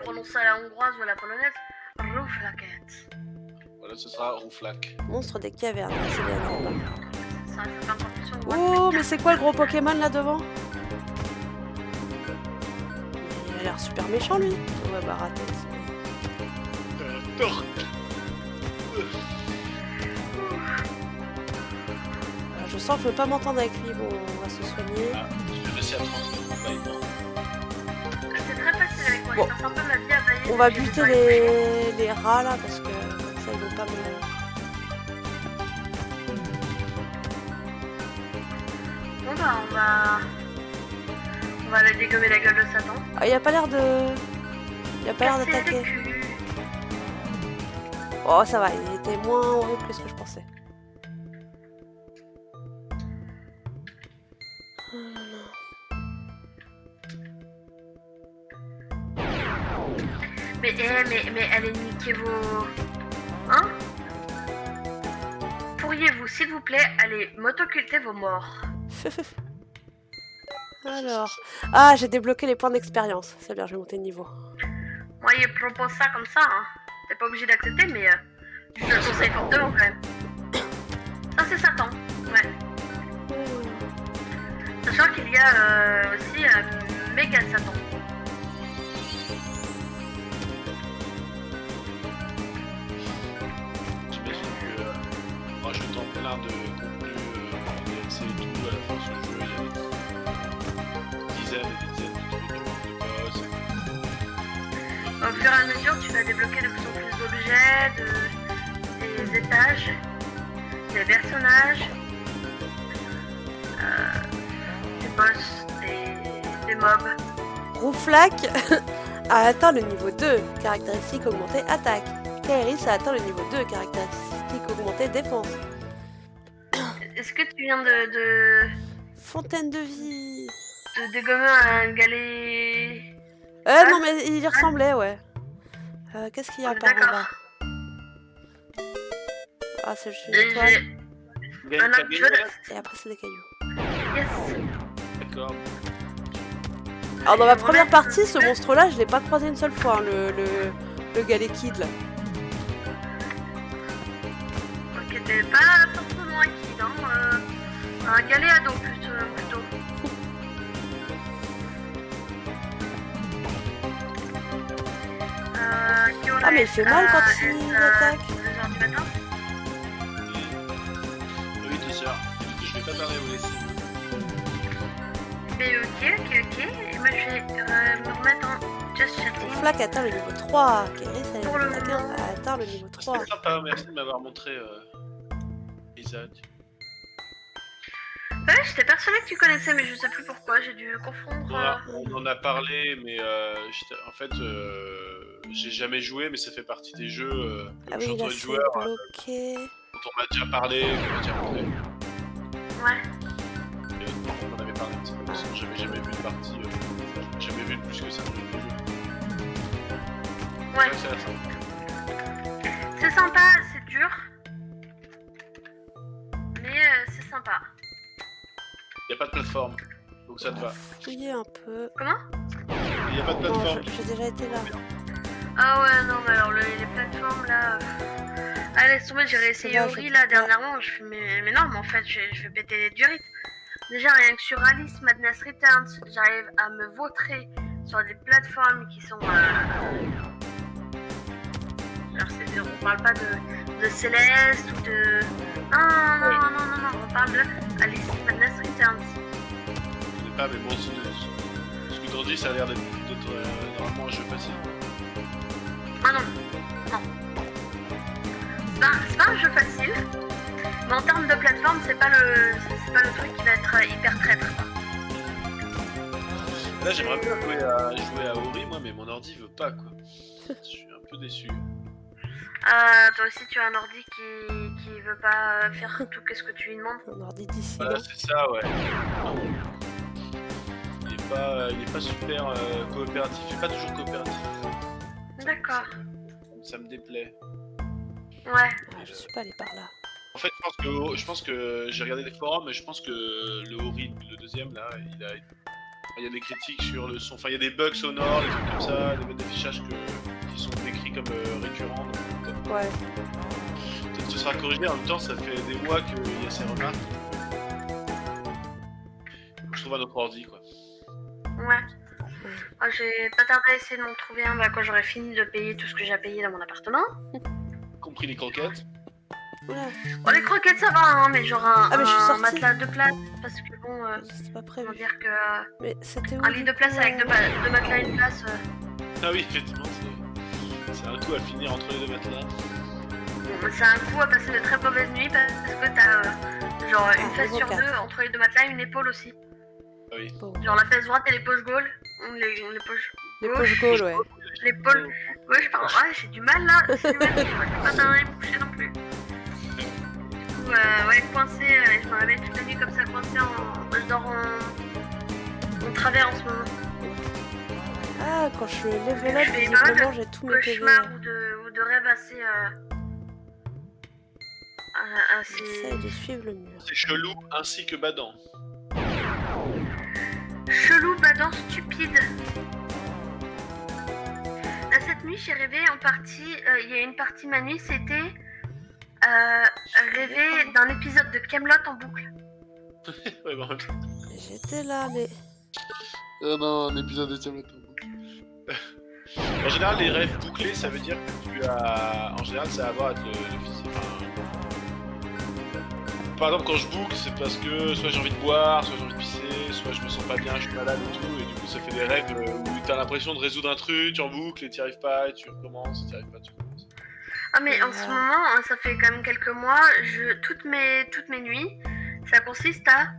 prononce à la hongroise ou à la polonaise. Rouflaquette. Voilà, ce sera Rouflac. Monstre des cavernes, c'est bien. Ça fait pas impression de Oh, mais c'est quoi le gros Pokémon là devant? Il a l'air super méchant lui. Ouais, bah raté. Je sens que je veux pas m'entendre avec lui. Bon, on va se soigner. Ah, je vais laisser à 30 minutes. C'est très facile avec moi, Bon. je passe un peu ma vie à bailler. On va depuis que buter j'ai pas les rats là parce que ça ils vont pas me... Bon bah on va aller dégommer la gueule de Satan. Ah, il a pas l'air de... Il a pas l'air Casser le d'attaquer. cul. Oh, ça va, il était moins horrible que ce que je pensais. Mais allez niquer vos... Hein? Pourriez-vous, s'il vous plaît, aller m'autoculter vos morts? Alors... Ah, j'ai débloqué les points d'expérience. C'est bien, je vais monter de niveau. Moi, il propose ça comme ça, hein. T'es pas obligé d'accepter, mais je te le conseille fortement quand même. Ça, c'est Satan, ouais. Sachant qu'il y a aussi méga Satan. J'imagine que en rajoutant plein de contenu DLC et tout, à la fin de ce jeu, il y a des dizaines et des dizaines de trucs, de boss. Au fur et à mesure, tu vas débloquer de plus en plus d'objets, des étages, des personnages, des boss, des mobs. Rouflac a atteint le niveau 2, caractéristique augmentée attaque. Kairis a atteint le niveau 2, caractéristique augmentée défense. Est-ce que tu viens de Fontaine de vie. dégommer un galet? Non mais il y ressemblait, ouais. Qu'est-ce qu'il y a On est par en d'accord. bas? Ah, c'est juste une J'ai... étoile. Un autre jeu Et après, c'est des cailloux. Yes. D'accord. Alors, dans ma première partie, ce monstre-là, je l'ai pas croisé une seule fois, hein, le galet kid, là. Ok, t'es pas forcément un kid, hein. Un galet ado plutôt. Ah, mais il fait mal quand il attaque. 2h du matin. Oui, 2 heures. Je vais pas tarder à vous laisser. Mais ok. Et moi je vais me remettre en just chatting. Flac atteint le niveau 3. Kairis Pour le a moment. atteint le niveau 3. C'était sympa, merci de m'avoir montré Isaac. Ouais, j'étais persuadée que tu connaissais, mais je sais plus pourquoi, j'ai dû confondre. On en a parlé, mais en fait, j'ai jamais joué, mais ça fait partie des jeux, Ah comme je suis oui, là entouré de c'est joueurs, bloqué. dont on m'a déjà parlé, qu'on m'a déjà montré. Ouais. On en avait parlé un petit peu, parce que j'avais jamais vu de partie, jamais vu de plus que ça dans les jeux. Ouais. C'est vrai que c'est sympa. C'est sympa, c'est dur. Mais c'est sympa. Y a pas de plateforme, donc ça te va. Fouiller un peu. Comment? Y a pas de Non, plateforme. j'ai déjà été là. Ah ouais, non, mais alors les plateformes là. Ah, laisse tomber, j'ai réessayé Là, Ori je là peux pas. dernièrement. Je fais, mais non, mais en fait, je vais péter du rythme. Déjà, rien que sur Alice Madness Returns, j'arrive à me vautrer sur des plateformes qui sont. Alors, on parle pas de Céleste ou de. Non, on parle de Alice Madness Returns. Je sais pas, mais bon, ce que t'en dis, ça a l'air d'être normalement un jeu facile. Ah non. C'est pas un jeu facile, mais en termes de plateforme, c'est pas le truc qui va être hyper traître. Là, j'aimerais bien jouer à Ori, moi, mais mon ordi veut pas, quoi. Je suis un peu déçu. Toi aussi, tu as un ordi qui veut pas faire tout ce que tu lui demandes. Un ordi d'ici. Voilà, c'est ça, ouais. Il est pas super coopératif, il est pas toujours coopératif. D'accord. Ça me déplaît. Ouais. Ah, je suis pas allé par là. En fait, je pense que j'ai regardé les forums, et je pense que le Ori, le deuxième, là, il y a des critiques sur le son. Enfin, il y a des bugs sonores, des trucs comme ça, des modes d'affichage qui sont décrits comme récurrents. Donc, Ouais. peut-être que ce sera corrigé. En même temps, ça fait des mois qu'il y a ces remarques. Je trouve un autre ordi, quoi. Ouais. Ah, j'ai pas tardé à essayer de m'en trouver un quand j'aurai fini de payer tout ce que j'ai payé dans mon appartement. Compris les croquettes. Oula, Bon, les croquettes ça va, hein, mais genre un Ah, mais je suis sortie. matelas de place, parce que bon, c'est pas comment prévu. dire que Mais c'était où un lit de place avec deux matelas et une place. Ah oui, effectivement, c'est un coup à finir entre les deux matelas. Bon, c'est un coup à passer de très mauvaises nuits parce que t'as genre une fesse sur niveau deux entre les deux matelas et une épaule aussi. Ah oui. Bon. Genre la fesse droite et les poches gauche. Les poches Les gauche. poches gaules, ouais. L'épaule gauche, pardon. Ouais, j'ai du mal là. J'ai du mal, je crois que j'ai pas d'un œil bouché non plus. Du coup, ouais, coincé. Je me réveille toute la nuit comme ça, coincé. Je dors en travers en ce moment. Ah, quand je level up, Je fais visiblement, j'ai tous mes PV. Cauchemar ou de rêve assez. J'essaie de suivre le mur. C'est chelou ainsi que badant. Chelou, badant, stupide. Là, cette nuit, j'ai rêvé en partie. Il y a une partie de ma nuit, c'était rêver d'un épisode de Camelot en boucle. Ouais, bon, J'étais là, mais... non, un épisode de Camelot. En général, les rêves bouclés, ça veut dire que tu as. En général, ça a à voir avec le physique. Par exemple, quand je boucle, c'est parce que soit j'ai envie de boire, soit j'ai envie de pisser, soit je me sens pas bien, je suis malade et tout, et du coup, ça fait des rêves où t'as l'impression de résoudre un truc, tu en boucle et t'y arrives pas, et tu recommences, et t'y arrives pas, tu recommences. Ah, mais en ce moment, hein, ça fait quand même quelques mois, toutes mes nuits, ça consiste à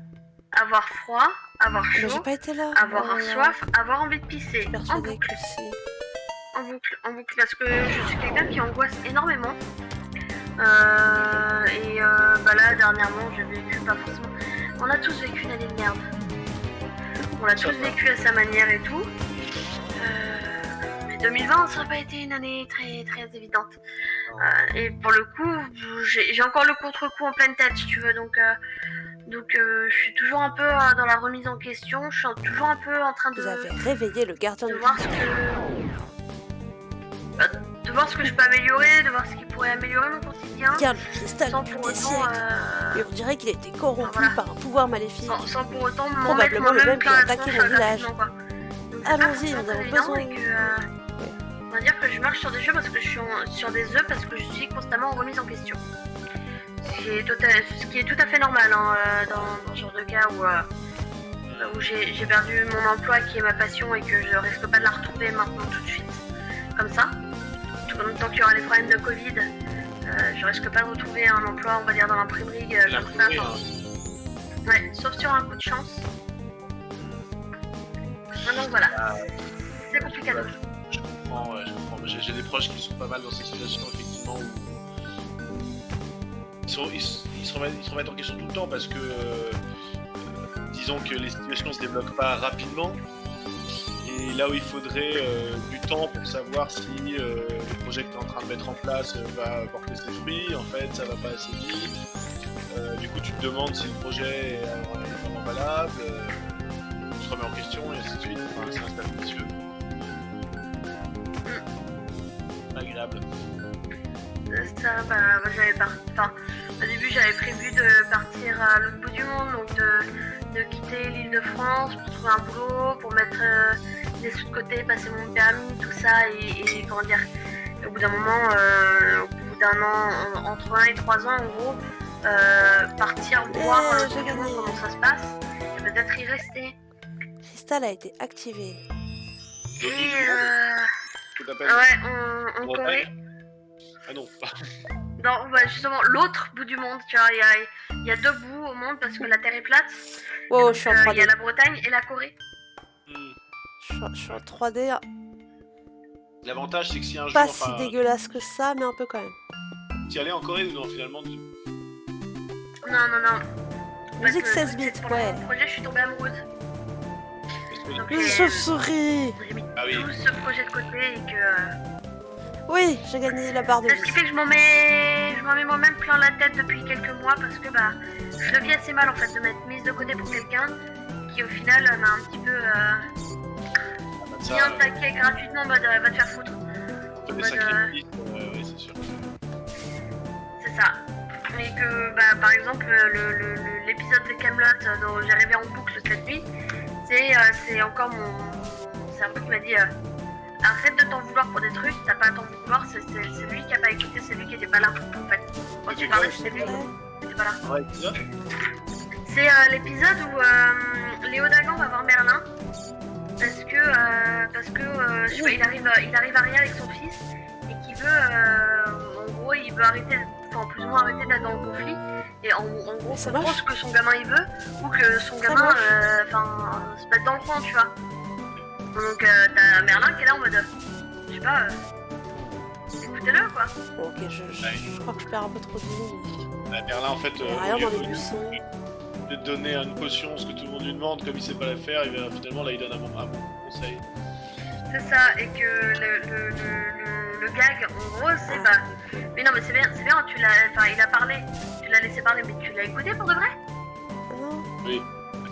avoir froid, avoir Mais j'ai chaud, pas été là. avoir soif, avoir envie de pisser. Je suis En persuadée boucle. que si. En boucle, parce que je suis quelqu'un qui angoisse énormément. Bah là, dernièrement, j'ai vécu pas forcément. On a tous vécu une année de merde. On l'a tous vécu à sa manière et tout. Mais 2020, ça n'a pas été une année très très évidente. Et pour le coup, j'ai encore le contre-coup en pleine tête, si tu veux. Donc, je suis toujours un peu dans la remise en question. Je suis toujours un peu en train Vous avez réveillé le gardien de du voir ce de voir ce que je peux améliorer, de voir ce qui pourrait améliorer mon quotidien. Regarde le cristal Sans depuis pour des autant, siècles. Et on dirait qu'il a été corrompu voilà. par un pouvoir maléfique. sans pour autant m'en Probablement mettre le même moi-même qui a plein la attaqué tronche mon village. gratuitement, quoi. Donc, c'est Allons-y, pas nous avons évident besoin. et que, on va dire que je marche sur des jeux parce que je suis sur des œufs parce que je suis constamment en remise en question. Ce qui est tout à fait normal hein, dans ce genre de cas où j'ai perdu mon emploi qui est ma passion et que je risque pas de la retrouver maintenant tout de suite. Comme ça. Tant qu'il y aura les problèmes de Covid, je risque pas de retrouver un emploi, on va dire, dans l'imprimerie comme ça. Ouais, sauf sur un coup de chance. Donc voilà, c'est compliqué. Voilà, je comprends, ouais, je comprends. J'ai des proches qui sont pas mal dans ces situations, effectivement, où ils se remettent en question tout le temps parce que, disons que les situations se débloquent pas rapidement. Et là où il faudrait du temps pour savoir si le projet que tu es en train de mettre en place va porter ses fruits, en fait, ça va pas assez vite. Du coup, tu te demandes si le projet est vraiment valable. Tu te remets en question et ainsi de suite. Enfin, c'est un stade vicieux. Agréable. Ça, bah, moi j'avais enfin, au début j'avais prévu de partir à l'autre bout du monde, donc de quitter l'île de France pour trouver un boulot, pour mettre des sous de côté, passer mon permis, tout ça, et comment dire, au bout d'un moment, au bout d'un an, entre 1 et 3 ans en gros, partir voir j'ai gagné. comment ça se passe, et peut-être y rester. Cristal a été activé. Et Tu t'appelles ouais, en Corée. Ah non, Non, bah justement, l'autre bout du monde, tu vois, il y a 2 bouts au monde parce que la Terre est plate. Oh, je suis en Il 3D. y a la Bretagne et la Corée. Je suis en 3D. L'avantage, c'est que si un jour, Pas si dégueulasse que ça, mais un peu quand même. t'y allais en Corée ou non, finalement Non. Musique Parce que 16 bits, pour ouais. le projet, je suis tombée amoureuse. Donc, Une chauve-souris. j'ai mis Ah oui. tout ce projet de côté et que... Oui, j'ai gagné la barre de Ce qui vie. fait que je m'en mets moi-même plein la tête depuis quelques mois parce que bah, je le vis assez mal en fait de m'être mise de côté pour quelqu'un qui au final m'a un petit peu bien taqué gratuitement en mode va te faire foutre. Fait des mode, sacrifices, oui, c'est sûr. C'est ça. Et que bah, par exemple l'épisode de Camelot dont j'ai rêvé en boucle cette nuit, c'est encore mon cerveau qui m'a dit arrête de t'en vouloir pour des trucs, t'as pas à t'en vouloir, c'est lui qui a pas écouté, c'est lui qui était pas là en fait. Quand tu parlais, c'était lui qui était pas là. Ouais, épisode C'est l'épisode où Léo Dagan va voir Merlin parce que je sais pas, il arrive à rien avec son fils et qu'il veut en gros il veut arrêter, enfin plus ou moins arrêter d'être dans le conflit et en gros Ça comprendre marche ce que son gamin il veut ou que son Ça gamin marche. se mette dans le coin, tu vois. Donc t'as Merlin qui est là en mode je sais pas écoutez-le quoi. Bon, ok, je crois que je perds un peu trop de vie. Merlin, en fait, Il y a rien au lieu dans les buissons. de donner une potion, ce que tout le monde lui demande, comme il sait pas la faire, finalement là il donne un bon conseil. C'est ça, et que le gag, en gros, c'est bah. Mais non, mais c'est bien, il a parlé, tu l'as laissé parler, mais tu l'as écouté pour de vrai? Ah non. Oui,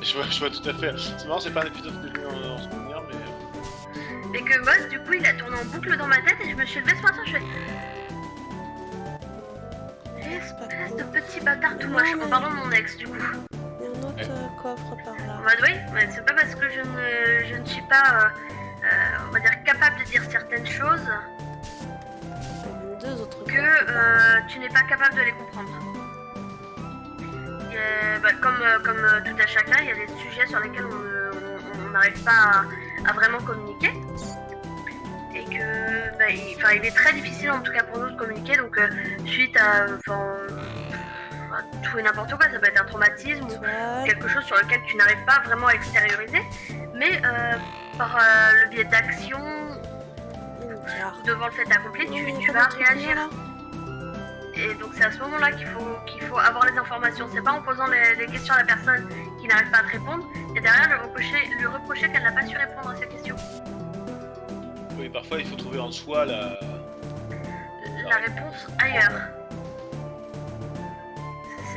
je vois tout à fait. C'est marrant, c'est pas un épisode que j'ai vu en souvenir, mais. Et que moi, du coup, il a tourné en boucle dans ma tête et je me suis levée ce matin, je fais. Espèce de petit bâtard tout moche, en parlant de mon ex, du coup. Il y a un autre coffre par là. En mode, oui, mais c'est pas parce que je ne suis pas, on va dire, capable de dire certaines choses Il y a deux autres que coffres. tu n'es pas capable de les comprendre. Comme tout à chacun, il y a des sujets sur lesquels on n'arrive pas à vraiment communiquer. Et que il est très difficile en tout cas pour nous de communiquer, donc suite à tout et n'importe quoi, ça peut être un traumatisme ou Toile. quelque chose sur lequel tu n'arrives pas vraiment à extérioriser, mais par le biais d'actions Une carte. devant le fait accompli, Non, mais il y a tu pas vas de truc réagir. là. Et donc c'est à ce moment-là qu'il faut avoir les informations. C'est pas en posant les questions à la personne qui n'arrive pas à te répondre, et derrière lui reprocher qu'elle n'a pas su répondre à ces questions. Oui, parfois il faut trouver en soi la. La réponse ailleurs.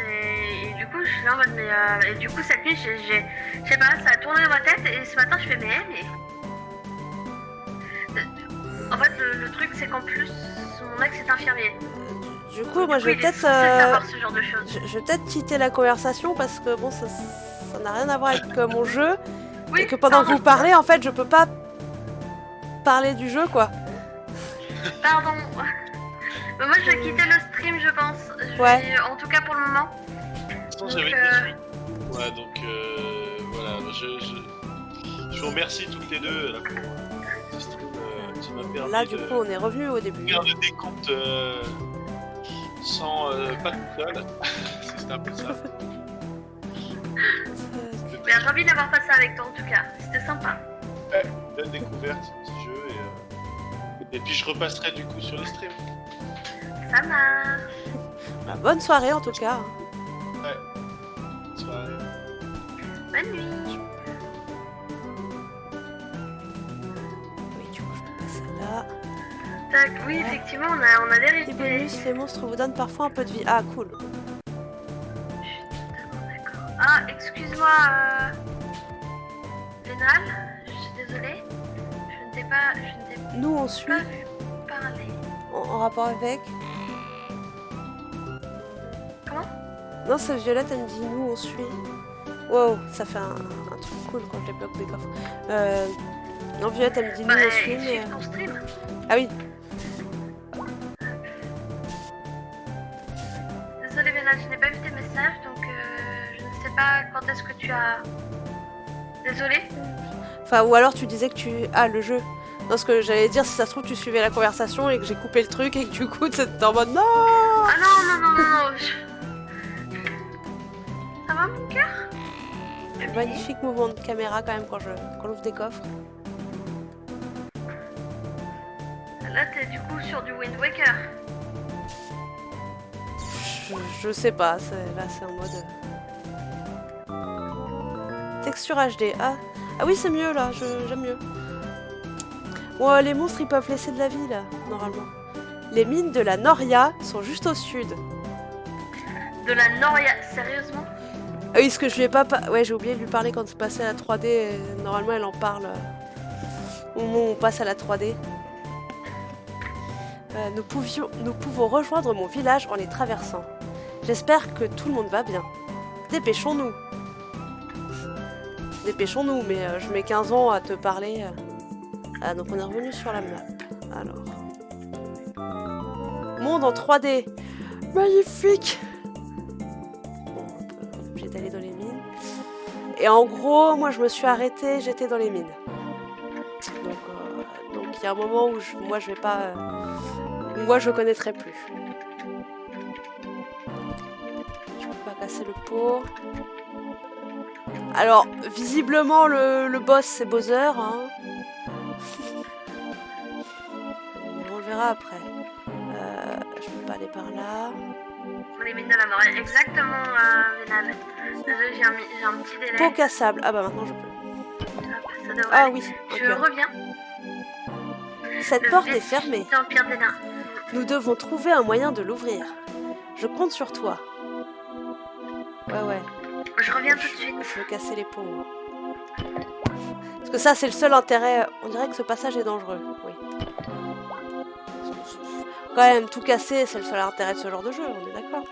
Et du coup je suis en mode et du coup cette nuit je sais pas, ça a tourné dans ma tête et ce matin je fais mais en fait le truc c'est qu'en plus mon ex est infirmier. Du coup, moi je il vais est peut-être censé savoir ce genre de choses. je vais peut-être quitter la conversation parce que bon, ça n'a rien à voir avec mon jeu. Oui, Et que pendant que vous parlez, en fait, je peux pas parler du jeu, quoi. Pardon. Moi je vais quitter le stream je pense. Ouais. En tout cas pour le moment. Sinon, Donc, j'avais été suite. Ouais, donc voilà, je vous remercie toutes les deux là, pour ce stream qui m'a permis Là, du coup, on est revenu au début. faire le décompte sans pas tout seul. C'était un peu ça. C'était Mais très ravi d'avoir passé avec toi en tout cas. C'était sympa. belle découverte, ce petit jeu. Et puis je repasserai du coup sur les streams. Ça marche. Bah, bonne soirée en tout cas. Bonne soirée. Bonne nuit. Oui, du coup, je peux passer là. Tac, oui, effectivement, on a des Les risques. bonus, les monstres vous donnent parfois un peu de vie. Ah, cool. Ah, excuse-moi, Vénal, je suis désolée. Je ne t'ai pas Nous, on suit vu parler. en rapport avec. Comment? Non, c'est Violette, elle me dit nous, on suit. Wow, ça fait un truc cool quand je débloque des coffres. Non, Violette, elle me dit nous, on suit, mais. Suive ton stream. Ah oui, Désolée, Vénal, je n'ai pas vu tes messages, donc je ne sais pas quand est-ce que tu as. Désolée. enfin, ou alors tu disais que tu. Ah, le jeu. Non, ce que j'allais dire, si ça se trouve, tu suivais la conversation et que j'ai coupé le truc et que du coup, t'étais en mode non. Ah non. Ça va, mon cœur? Magnifique mouvement de caméra quand même quand j'ouvre des coffres. Là, t'es du coup sur du Wind Waker. Je sais pas, là c'est en mode. Texture HD. Ah oui, c'est mieux là, j'aime mieux. Bon, les monstres ils peuvent laisser de la vie là, normalement. Les mines de la Noria sont juste au sud. De la Noria, sérieusement? Ah oui, ce que je lui ai pas. Ouais, j'ai oublié de lui parler quand c'est passé à la 3D. Normalement, elle en parle au moment où on passe à la 3D. Nous pouvons rejoindre mon village en les traversant. J'espère que tout le monde va bien. Dépêchons-nous. Dépêchons-nous, mais je mets 15 ans à te parler. Ah, donc on est revenu sur la map. Alors. Monde en 3D. Magnifique. Bon, on est obligé d'aller dans les mines. Et en gros, moi je me suis arrêtée, j'étais dans les mines. Donc il y a un moment où moi je vais pas... moi je connaîtrai plus. Je peux pas casser le pot. Alors, visiblement le boss c'est Bowser, hein. Mais on le verra après. Je peux pas aller par là. Pour les mines de la Noria, exactement, Vénal. Désolée, j'ai un petit délai. Pot cassable. Ah bah maintenant je peux. Ça devrait Ah aller. oui. Je ok. reviens. Cette Le porte est vestige fermée. d'Empire des Nains. Nous devons trouver un moyen de l'ouvrir. Je compte sur toi. Ouais. Je reviens tout de suite. Je veux casser les pots, moi. Parce que ça, c'est le seul intérêt. On dirait que ce passage est dangereux. Oui. Quand même, tout casser, c'est le seul intérêt de ce genre de jeu, on est d'accord.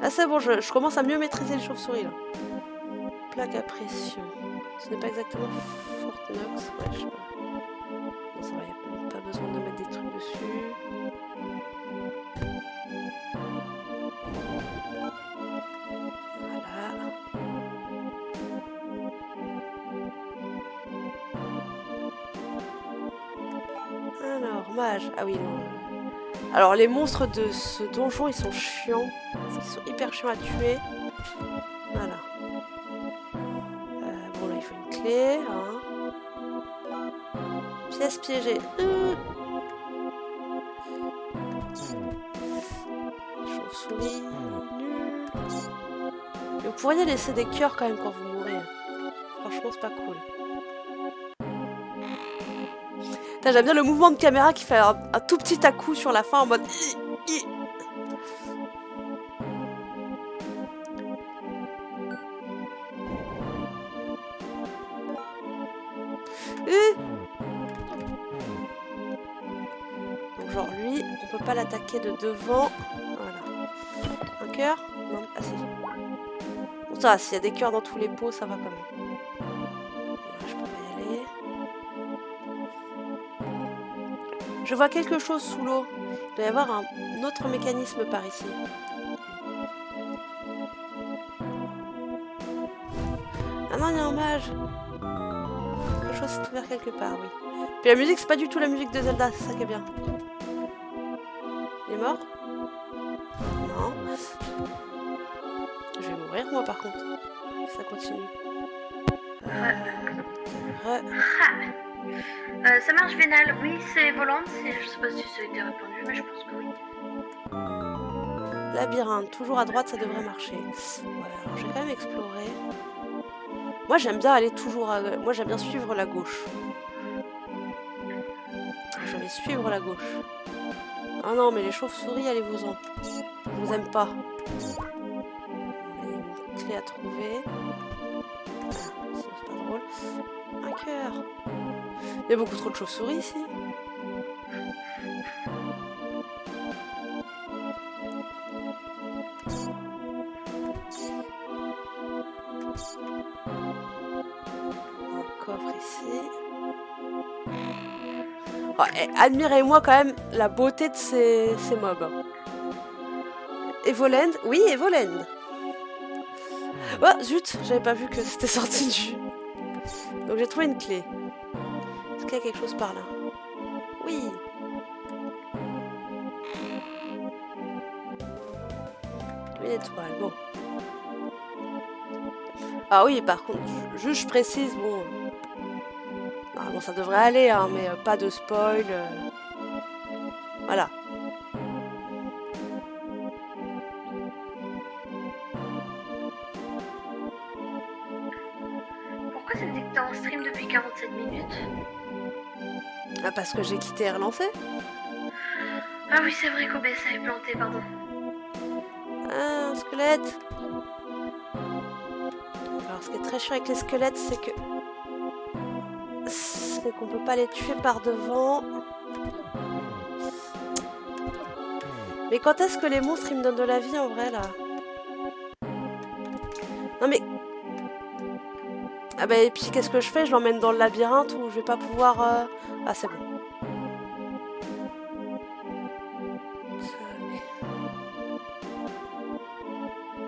Ah, c'est bon, je commence à mieux maîtriser les chauves-souris, là. Plaque à pression. Ce n'est pas exactement Fort Knox. Ouais, je sais pas. Non, ça va, y a pas besoin de mettre des trucs dessus. Voilà. Alors, mage. Ah oui, non. Alors, les monstres de ce donjon, ils sont chiants. Ils sont hyper chiants à tuer. Voilà. Bon, là, il faut une clé. Hein. Pièce piégée. Chauve-souris. Nul. Vous pourriez laisser des cœurs quand même quand vous mourrez. Franchement, c'est pas cool. J'aime bien le mouvement de caméra qui fait un tout petit à-coup sur la fin en mode... Donc genre lui, on peut pas l'attaquer de devant. Voilà. Un cœur? Non, ah si. Bon, ça va, s'il y a des cœurs dans tous les pots, ça va quand même. Je peux pas y aller. Je vois quelque chose sous l'eau. Il doit y avoir un autre mécanisme par ici. Ah non, il y a un mage. Quelque chose s'est ouvert quelque part, oui. Puis la musique, c'est pas du tout la musique de Zelda, c'est ça qui est bien. est mort? Non. Je vais mourir moi par contre. Ça continue. Ouais. Ça marche vénal, oui c'est volante, je sais pas si ça a été répandu mais je pense que oui. Labyrinthe, toujours à droite, ça devrait marcher. Ouais, alors je vais quand même explorer. Moi j'aime bien aller toujours à... Moi j'aime bien suivre la gauche. Je vais suivre la gauche. Ah non, mais les chauves-souris, allez-vous-en. Je vous aime pas. Il y a une clé à trouver. Ah, c'est pas drôle. Un cœur. Il y a beaucoup trop de chauves-souris ici. Un coffre ici. Oh, admirez-moi quand même la beauté de ces mobs. Evolend, oui, Evolend. Oh zut, j'avais pas vu que c'était sorti du... Donc j'ai trouvé une clé. Est-ce qu'il y a quelque chose par là? Oui. Une étoile, bon. Ah oui, par contre, juste je précise, bon... Ah, bon, ça devrait aller, hein, mais pas de spoil. Voilà. Pourquoi ça me dit que t'es en stream depuis 47 minutes? Ah, parce que j'ai quitté et relancé. Ah oui c'est vrai qu'OBS avait planté, pardon. Ah, un squelette. Alors, ce qui est très chiant avec les squelettes, c'est qu'on peut pas les tuer par devant. Mais quand est-ce que les monstres ils me donnent de la vie en vrai là? Non mais... Ah bah et puis qu'est-ce que je fais? Je l'emmène dans le labyrinthe où je vais pas pouvoir... Ah c'est bon.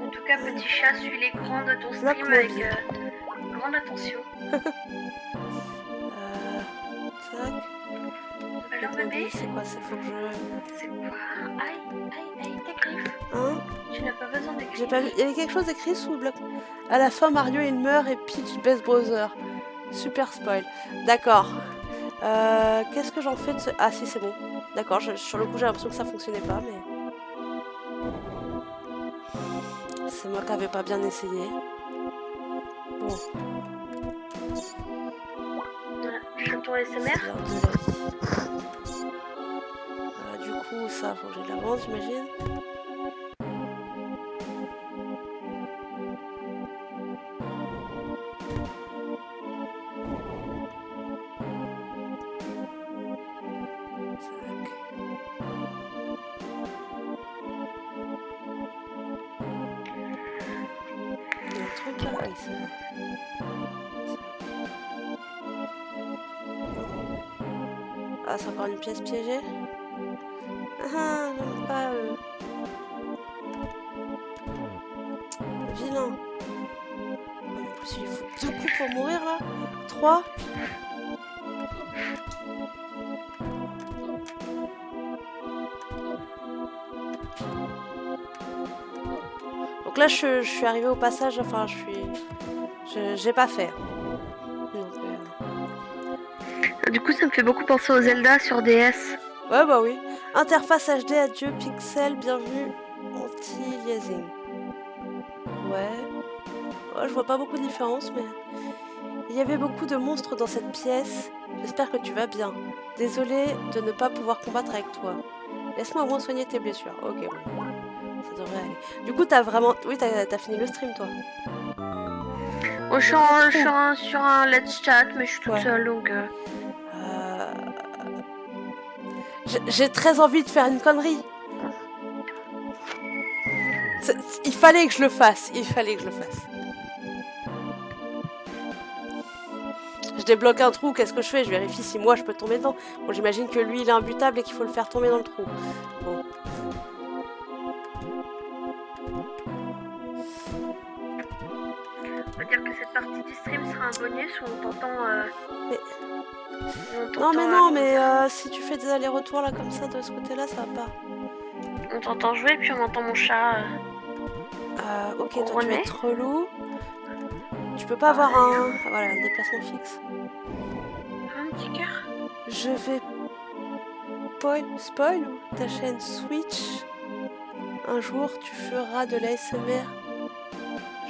En tout cas petit chat, suis l'écran de ton Bloc stream avec mobile. grande attention. Tac. Alors Bloc bébé, mobile, c'est quoi? C'est faut que je... c'est quoi? Aïe, tes griffes. Hein? Tu n'as pas besoin de J'ai griffes. pas vu... Il y avait quelque chose écrit sous le bloc. À la fin, Mario il meurt et Peach baisse Bowser. Super spoil. D'accord. Qu'est-ce que j'en fais de ce... Ah si, c'est bon. D'accord, sur le coup j'ai l'impression que ça fonctionnait pas, mais... C'est moi qui n'avais pas bien essayé. Bon. Voilà, chaton SMR. C'est l'heure de la vie. Du coup, ça, faut que j'ai de la vente, j'imagine. Il y a un truc là, oui, c'est vrai. Ah, c'est encore une pièce piégée. Ah, j'aime pas vilain. En plus, il faut 2 coups pour mourir là. 3. Donc là, je suis arrivée au passage, enfin, j'ai pas fait. Donc, Du coup ça me fait beaucoup penser au Zelda sur DS. ouais, bah oui. Interface HD, adieu, pixel, bienvenue, anti-liasing. Ouais. Oh, je vois pas beaucoup de différence, mais... Il y avait beaucoup de monstres dans cette pièce. J'espère que tu vas bien. Désolée de ne pas pouvoir combattre avec toi. Laisse-moi au moins soigner tes blessures. Ok, bon. Ça devrait aller. Du coup, t'as vraiment... Oui, t'as fini le stream, toi. Oh, je suis sur un let's chat, mais je suis toute seule donc... J'ai très envie de faire une connerie. Il fallait que je le fasse. Il fallait que je le fasse. Je débloque un trou, qu'est-ce que je fais? Je vérifie si moi je peux tomber dedans. Bon, j'imagine que lui il est imbutable et qu'il faut le faire tomber dans le trou. Bon. On va dire que cette partie du stream sera un bonus où on t'entend... Non, mais si tu fais des allers-retours là comme ça de ce côté-là, ça va pas. On t'entend jouer, puis on entend mon chat. Ok, toi tu vas René. être relou. Tu peux pas avoir un déplacement fixe. Un petit cœur. Je vais spoil ou ta chaîne Switch. Un jour tu feras de l'ASMR.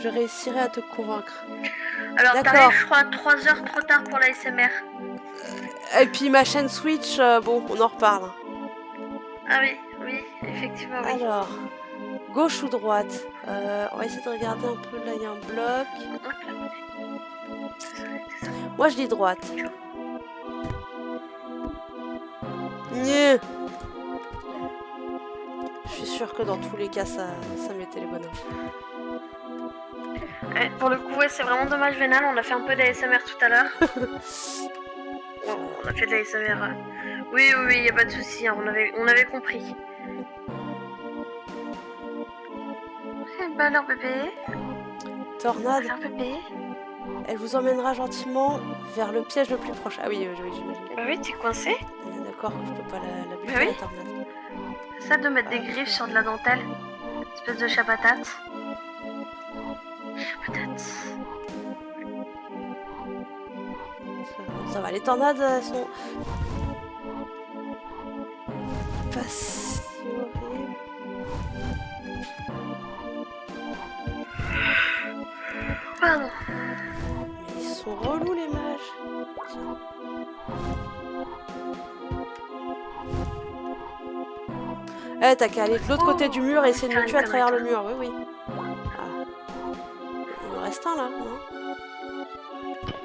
Je réussirai à te convaincre. Alors, D'accord. t'arrives, je crois, 3 heures trop tard pour la SMR. Et puis ma chaîne Switch, bon, on en reparle. Ah oui, oui, effectivement, oui. Alors, gauche ou droite on va essayer de regarder un peu. Là, il y a un bloc. Moi, je dis droite. Nya. Je suis sûre que dans tous les cas, ça mettait les bonhommes. Pour le coup, ouais, c'est vraiment dommage, Vénal. On a fait un peu d'ASMR tout à l'heure. On a fait de l'ASMR. Oui, y a pas de souci, hein, on avait compris. Bah alors, bébé. Tornade, Alors, bébé. elle vous emmènera gentiment vers le piège le plus proche. Ah oui, j'imagine. Bah oui, t'es coincé. On est d'accord que je peux pas la buter, Bah oui. la tornade. C'est ça de mettre des griffes sur de la dentelle. Espèce de chat patate. Ça va, les tornades elles sont pas si horribles. Pardon. Mais ils sont relous les mages. Eh, t'as qu'à aller de l'autre côté du mur et essayer de me tuer à travers le mur, oui. Ah. Il me reste un là, non?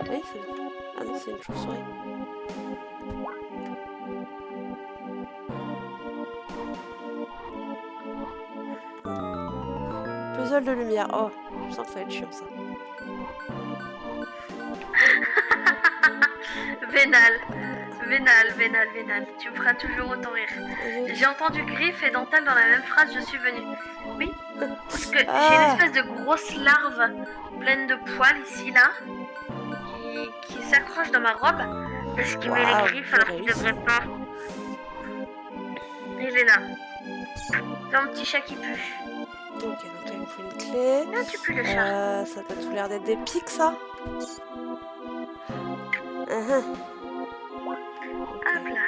Oui, c'est... Ah non, c'est une chauve-souris. Puzzle de lumière. Oh, je sens que ça va être chiant ça. Vénal. Tu me feras toujours autant rire. J'ai entendu griffe et dentelle dans la même phrase, je suis venue. Oui, parce que j'ai une espèce de grosse larve pleine de poils ici, là, qui s'accroche dans ma robe, parce qu'il met les griffes alors qu'il devrait pas. Il est là. C'est un petit chat qui pue. Ok, donc là il me faut une clé. Là, tu pues le chat. Ça a tout l'air d'être des pics ça. Hop là.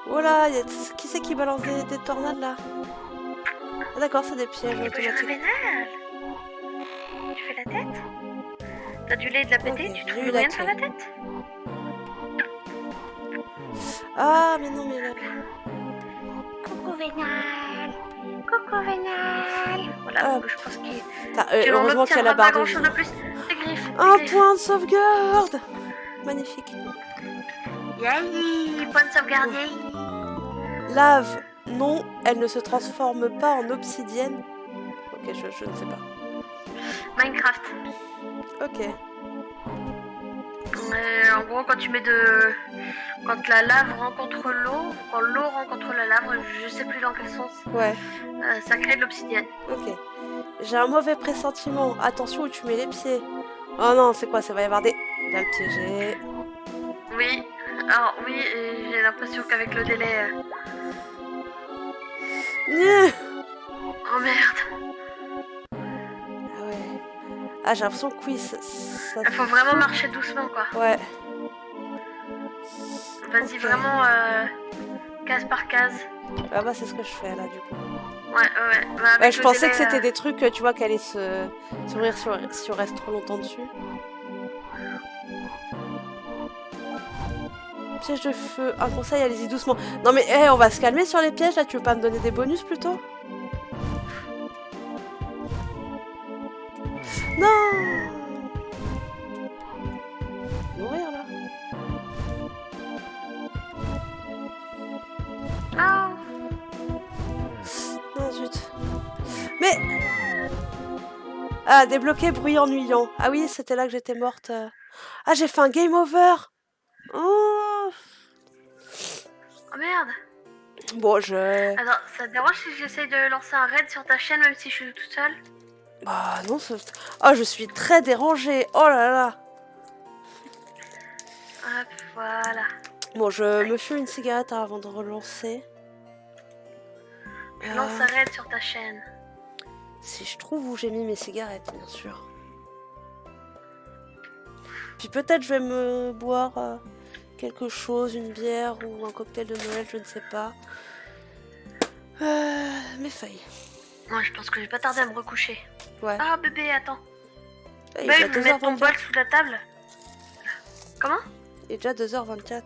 Voilà, qui c'est qui balance des tornades là? Ah d'accord, c'est des pièges automatiques. Vénal. Tu fais la tête? T'as du lait de la péter? Ok, Tu j'ai trouves eu moyen la de faire clé. la tête? Ah mais non mais là... Coucou Vénal. Voilà, je pense qu'il... heureusement qu'il y a la barre de vie. Grand-chose de plus. Des griffes. Un point de sauvegarde. Magnifique. Yay, point de sauvegarde. Lave. Non, elle ne se transforme pas en obsidienne. Ok, je ne sais pas. Minecraft. Ok. En gros, quand tu mets de... Quand la lave rencontre l'eau, quand l'eau rencontre la lave, je sais plus dans quel sens, Ouais. ça crée de l'obsidienne. Ok. J'ai un mauvais pressentiment. Attention où tu mets les pieds. Oh non, c'est quoi? Ça va y avoir des... Il va le piéger. Oui. Alors oui, j'ai l'impression qu'avec le délai... Oh merde. Ah ouais. Ah, j'ai l'impression que oui, ça... Il faut vraiment marcher doucement, quoi. Ouais. Vas-y, Ok. vraiment case par case. Ah bah c'est ce que je fais là du coup. Ouais. Bah, Ouais, avec je le pensais délai, que c'était des trucs, tu vois, qui allaient s'ouvrir si on reste trop longtemps dessus. Piège de feu, un conseil, allez-y doucement. Non mais on va se calmer sur les pièges là, tu veux pas me donner des bonus plutôt? Non! Mourir là. Oh. Non zut. Mais... Ah, débloquer bruit ennuyant. Ah oui, c'était là que j'étais morte. Ah, j'ai fait un game over. Oh merde. Bon, Attends, ça te dérange si j'essaye de lancer un raid sur ta chaîne même si je suis toute seule? Bah non, oh, je suis très dérangée. Oh là là. Hop, voilà. Bon, je me fume une cigarette avant de relancer. Je lance un raid sur ta chaîne. Si je trouve où j'ai mis mes cigarettes, bien sûr. Puis peut-être je vais me boire quelque chose, une bière ou un cocktail de Noël, je ne sais pas. Mes feuilles. Moi, je pense que je vais pas tarder à me recoucher. Ouais. Ah, bébé, attends. Il Bah, est je déjà vais mettre ton 2h24. bol sous la table. Comment? Il est déjà 2h24.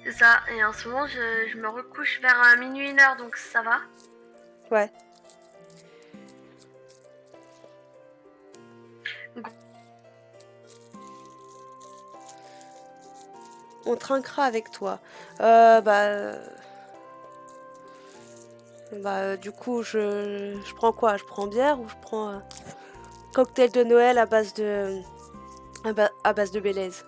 C'est ça. Et en ce moment, je me recouche vers minuit, 1h, donc ça va. Ouais. On trinquera avec toi. Du coup, je prends quoi? Je prends bière ou je prends cocktail de Noël à base de Baileys?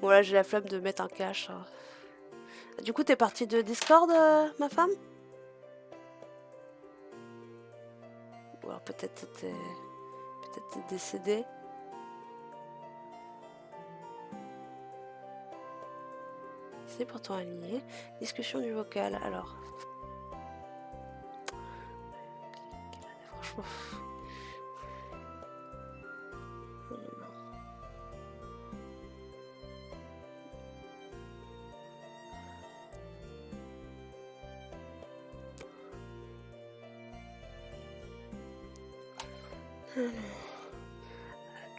Bon là j'ai la flemme de mettre un cache. Du coup t'es partie de Discord, ma femme? Ou alors peut-être t'es décédée. C'est pourtant aligné. Discussion du vocal, alors. Franchement.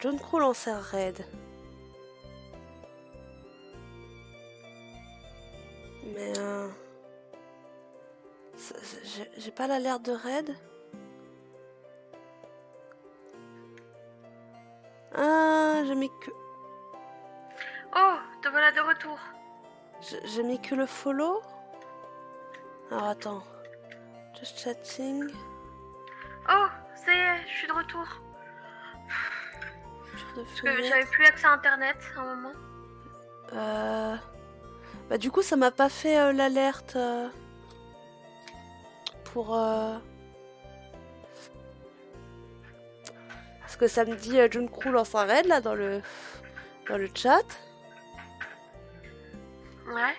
John Crow lance un raid. Mais j'ai pas l'alerte de raid. Ah, j'ai mis que... Oh, te voilà de retour. J'ai mis que le follow. Alors attends. Just chatting. Oh, ça y est, je suis de retour. De Parce que j'avais plus accès à internet à un moment. Bah du coup ça m'a pas fait l'alerte pour... Parce que ça me dit John Crew lance un raid là dans le chat. Ouais.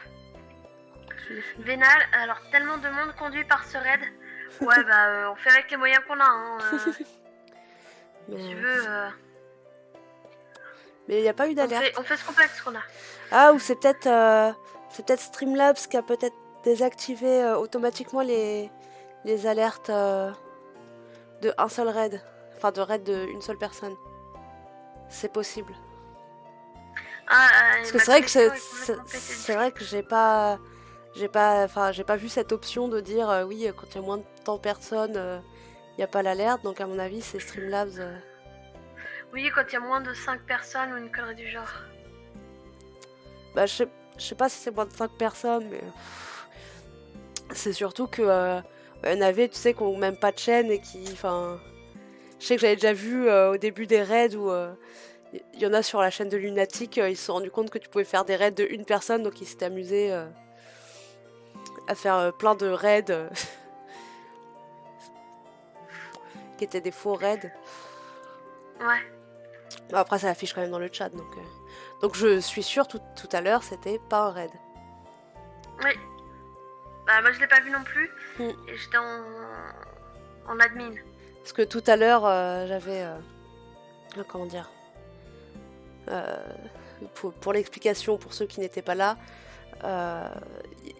Vénal, alors tellement de monde conduit par ce raid. Ouais, bah on fait avec les moyens qu'on a. Hein, Mais si tu veux, mais il n'y a pas eu d'alerte. on fait ce qu'on peut avec ce qu'on a. Ah, ou c'est peut-être Streamlabs qui a peut-être désactivé automatiquement les alertes de un seul raid. Enfin, de raid d'une seule personne. C'est possible. Parce que c'est vrai que c'est vrai que j'ai pas vu cette option de dire oui, quand il y a moins de tant de personnes, il n'y a pas l'alerte. Donc à mon avis, c'est Streamlabs. Oui, quand il y a moins de 5 personnes ou une connerie du genre. Bah, je sais pas si c'est moins de 5 personnes, mais c'est surtout que y en avait, tu sais, qui ont même pas de chaîne et qui, enfin, je sais que j'avais déjà vu au début des raids où il y en a sur la chaîne de Lunatic, ils se sont rendus compte que tu pouvais faire des raids de une personne, donc ils s'étaient amusés à faire plein de raids qui étaient des faux raids. Ouais. Bon, après, ça affiche quand même dans le chat, donc je suis sûre tout à l'heure, c'était pas un raid. Oui. Bah, moi je l'ai pas vu non plus. Et j'étais en admin. Parce que tout à l'heure, j'avais. Comment dire pour l'explication, pour ceux qui n'étaient pas là,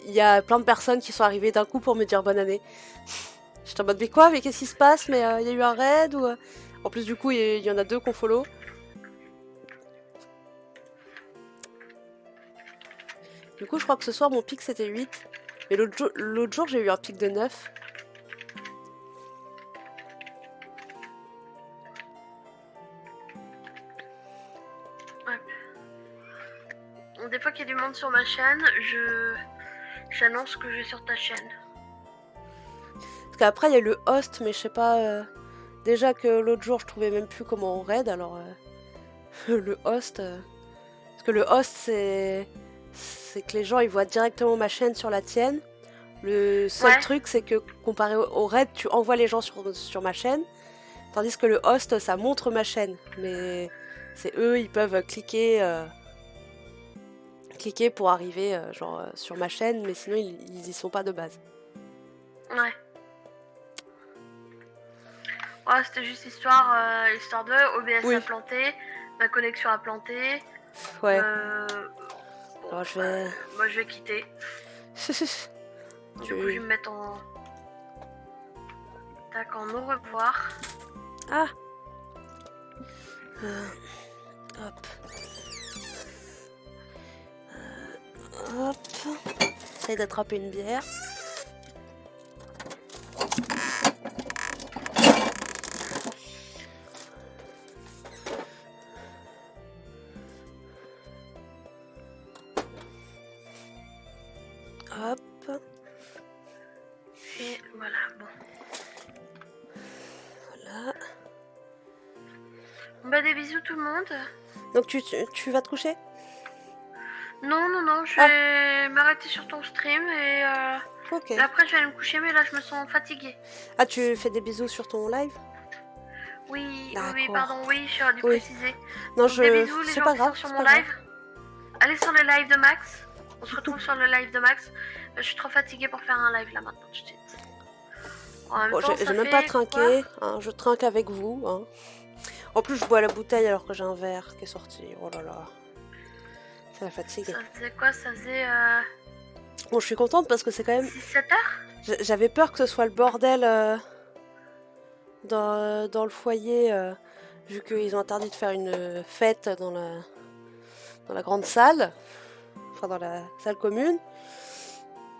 il y a plein de personnes qui sont arrivées d'un coup pour me dire bonne année. J'étais en mode, mais quoi? Mais qu'est-ce qui se passe? Mais il y a eu un raid ou... En plus, du coup, il y en a 2 qu'on follow. Du coup, je crois que ce soir, mon pic, c'était 8. Mais l'autre jour, j'ai eu un pic de 9. Ouais. Des fois qu'il y a du monde sur ma chaîne, j'annonce que je vais sur ta chaîne. Parce qu'après, il y a le host, mais je sais pas... Déjà que l'autre jour, je trouvais même plus comment on raid, alors... le host. Parce que le host, c'est que les gens ils voient directement ma chaîne sur la tienne. Le seul Ouais. truc, c'est que comparé au raid, tu envoies les gens sur ma chaîne. Tandis que le host, ça montre ma chaîne. Mais c'est eux, ils peuvent cliquer pour arriver sur ma chaîne, mais sinon ils y sont pas de base. Ouais. Ouais, c'était juste histoire de OBS Oui. a planté, ma connexion a planté. Ouais. Bon, Alors, je vais... moi je vais quitter. Du coup, je vais me mettre en... Tac, en au revoir. Ah hop. Hop. J'essaye d'attraper une bière. Hop. Et voilà, bon. Voilà. Bah des bisous tout le monde. Donc tu vas te coucher? Non, je vais m'arrêter sur ton stream et Ok. après je vais aller me coucher, mais là je me sens fatiguée. Ah, tu fais des bisous sur ton live? Oui, D'accord. pardon, oui, j'aurais dû Oui. préciser. Non, Donc, des bisous les c'est gens pas qui grave. sont sur c'est mon pas live. Allez sur le live de Max. On se retrouve sur le live de Max. Je suis trop fatiguée pour faire un live là maintenant tout de suite. En même Bon, temps, j'ai ça même fait pas quoi trinqué, hein, je trinque avec vous. Hein. En plus, je bois la bouteille alors que j'ai un verre qui est sorti. Oh là là. C'est la fatigue. Ça faisait quoi? Ça faisait Bon, je suis contente parce que c'est quand même... 6-7 heures? J'avais peur que ce soit le bordel dans le foyer, vu qu'ils ont interdit de faire une fête dans la grande salle, enfin dans la salle commune.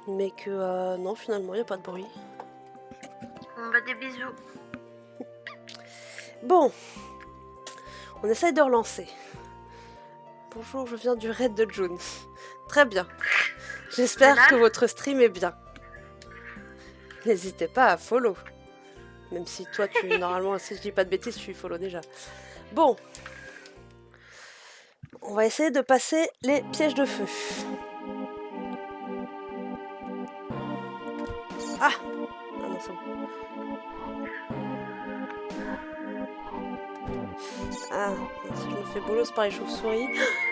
Mais que non, finalement, il n'y a pas de bruit. Bon bah des bisous. Bon, on essaye de relancer. Bonjour, je viens du raid de June. Très bien. J'espère Génial. que votre stream est bien. N'hésitez pas à follow. Même si toi, normalement, si je dis pas de bêtises, tu follow déjà. Bon. On va essayer de passer les pièges de feu. Ah! Ah non, c'est bon. Ah, si je me fais bolos par les chauves-souris.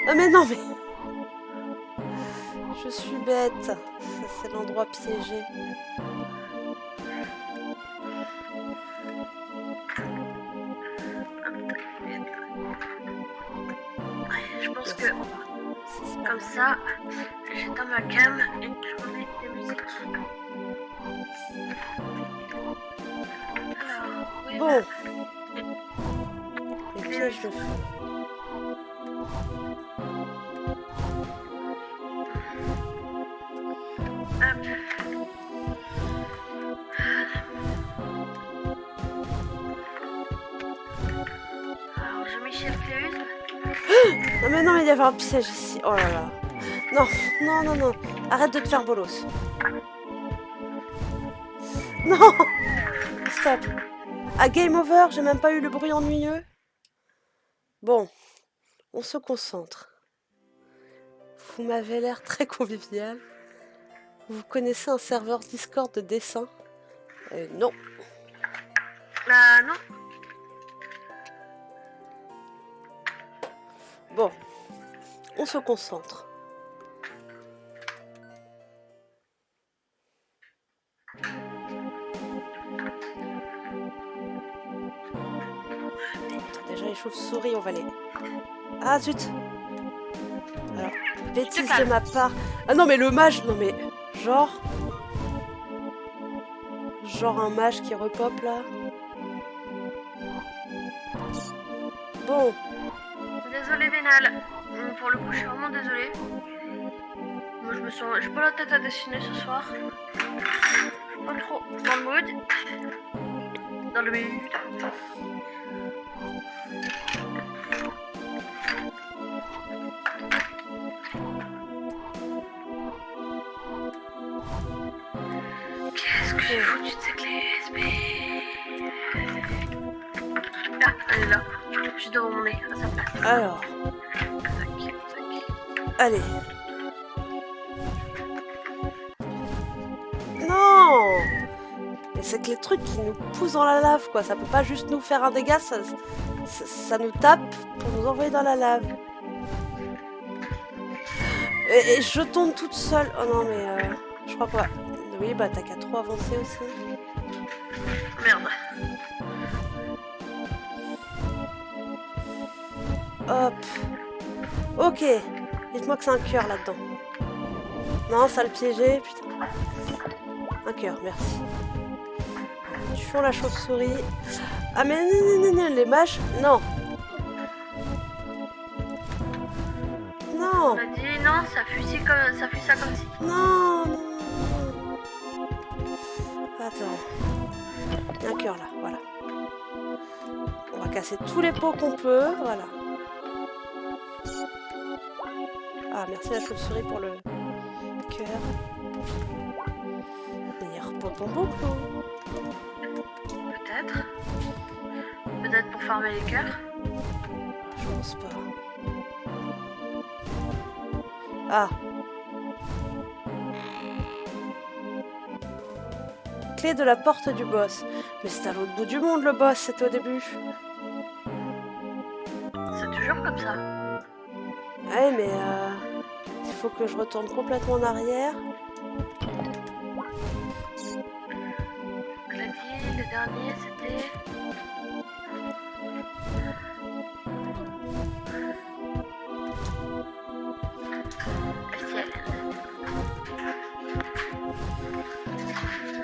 Ah mais non, mais... Je suis bête. Ça, c'est l'endroit piégé. Je pense que comme ça, j'éteins ma cam et je remets des musiques. Alors, oui, Bon. bah, Les pièges de feu. hop. Alors, Jean-Michel Cléus. Non mais non, mais il y avait un piège ici. Oh là là. Non, non, non, non. Arrête de te faire bolos. Non. Stop. Ah, game over, j'ai même pas eu le bruit ennuyeux. Bon, on se concentre. Vous m'avez l'air très convivial. Vous connaissez un serveur Discord de dessin? Non. Non. Bon, on se concentre. Déjà les chauves-souris, on va les... Ah zut. Alors, bêtise de ma part. Ah non mais le mage, non mais... Genre un mage qui repop là. Bon. Désolée Vénal. Pour le coup, je suis vraiment désolée. Moi, j'ai pas la tête à dessiner ce soir. Je suis pas trop dans le mood. Dans le mood. Qu'est-ce que j'ai foutu de ces clés USB? Ah, elle est là. Je juste devant mon nez, à sa place. Alors, Tac, tac. allez. Non! Mais c'est que les trucs qui nous poussent dans la lave, quoi. Ça peut pas juste nous faire un dégât, ça nous tape pour nous envoyer dans la lave. Et je tombe toute seule. Oh non, mais je crois pas. Oui, bah t'as qu'à trop avancer aussi. Merde. Hop. Ok. Dites-moi que c'est un cœur là-dedans. Non, ça le piégeait, putain. Un cœur, merci. Tuons la chauve-souris. Ah mais non, les mages, non. Non. On m'a dit non, ça fuit ça comme si. Non, non. Attends. Il y a un cœur là, voilà. On va casser tous les pots qu'on peut, voilà. Ah, merci la chauve-souris pour le cœur. Meilleur pot en boucle. Peut-être. Peut-être pour farmer les cœurs. Je pense pas. Ah. Clé de la porte du boss. Mais c'est à l'autre bout du monde le boss, c'était au début. C'est toujours comme ça. Ouais, mais il faut que je retourne complètement en arrière. On l'a dit, le dernier c'était. Bestial.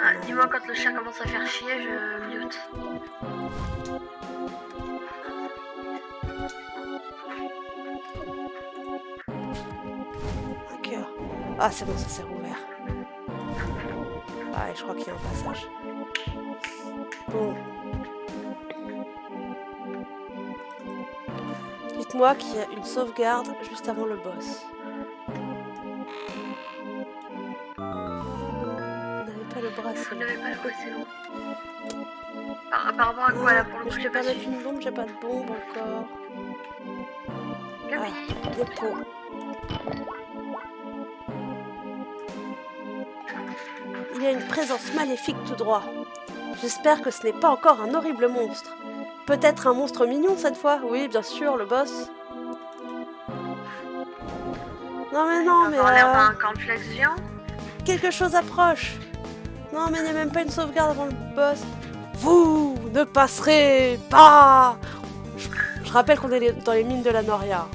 Ah, dis-moi quand le chat commence à faire chier, je mute. Un cœur. Ah, c'est bon, ça s'est rouvert. Ah, et je crois qu'il y a un passage. Bon. Dites-moi qu'il y a une sauvegarde juste avant le boss. Vous n'avez pas le Vous bracelet. n'avez pas le c'est long. Par rapport à quoi là pour le Mais coup, je j'ai peux pas pas mettre su. une bombe, j'ai pas de bombe encore. Gabi. Des pots. Il y a une présence maléfique tout droit. J'espère que ce n'est pas encore un horrible monstre. Peut-être un monstre mignon cette fois? Oui, bien sûr, le boss. Non mais non, mais On a l'air d'un cornflakes géant. quelque chose approche. Non mais il n'y a même pas une sauvegarde avant le boss. Vous ne passerez pas. Je rappelle qu'on est dans les mines de la Noria.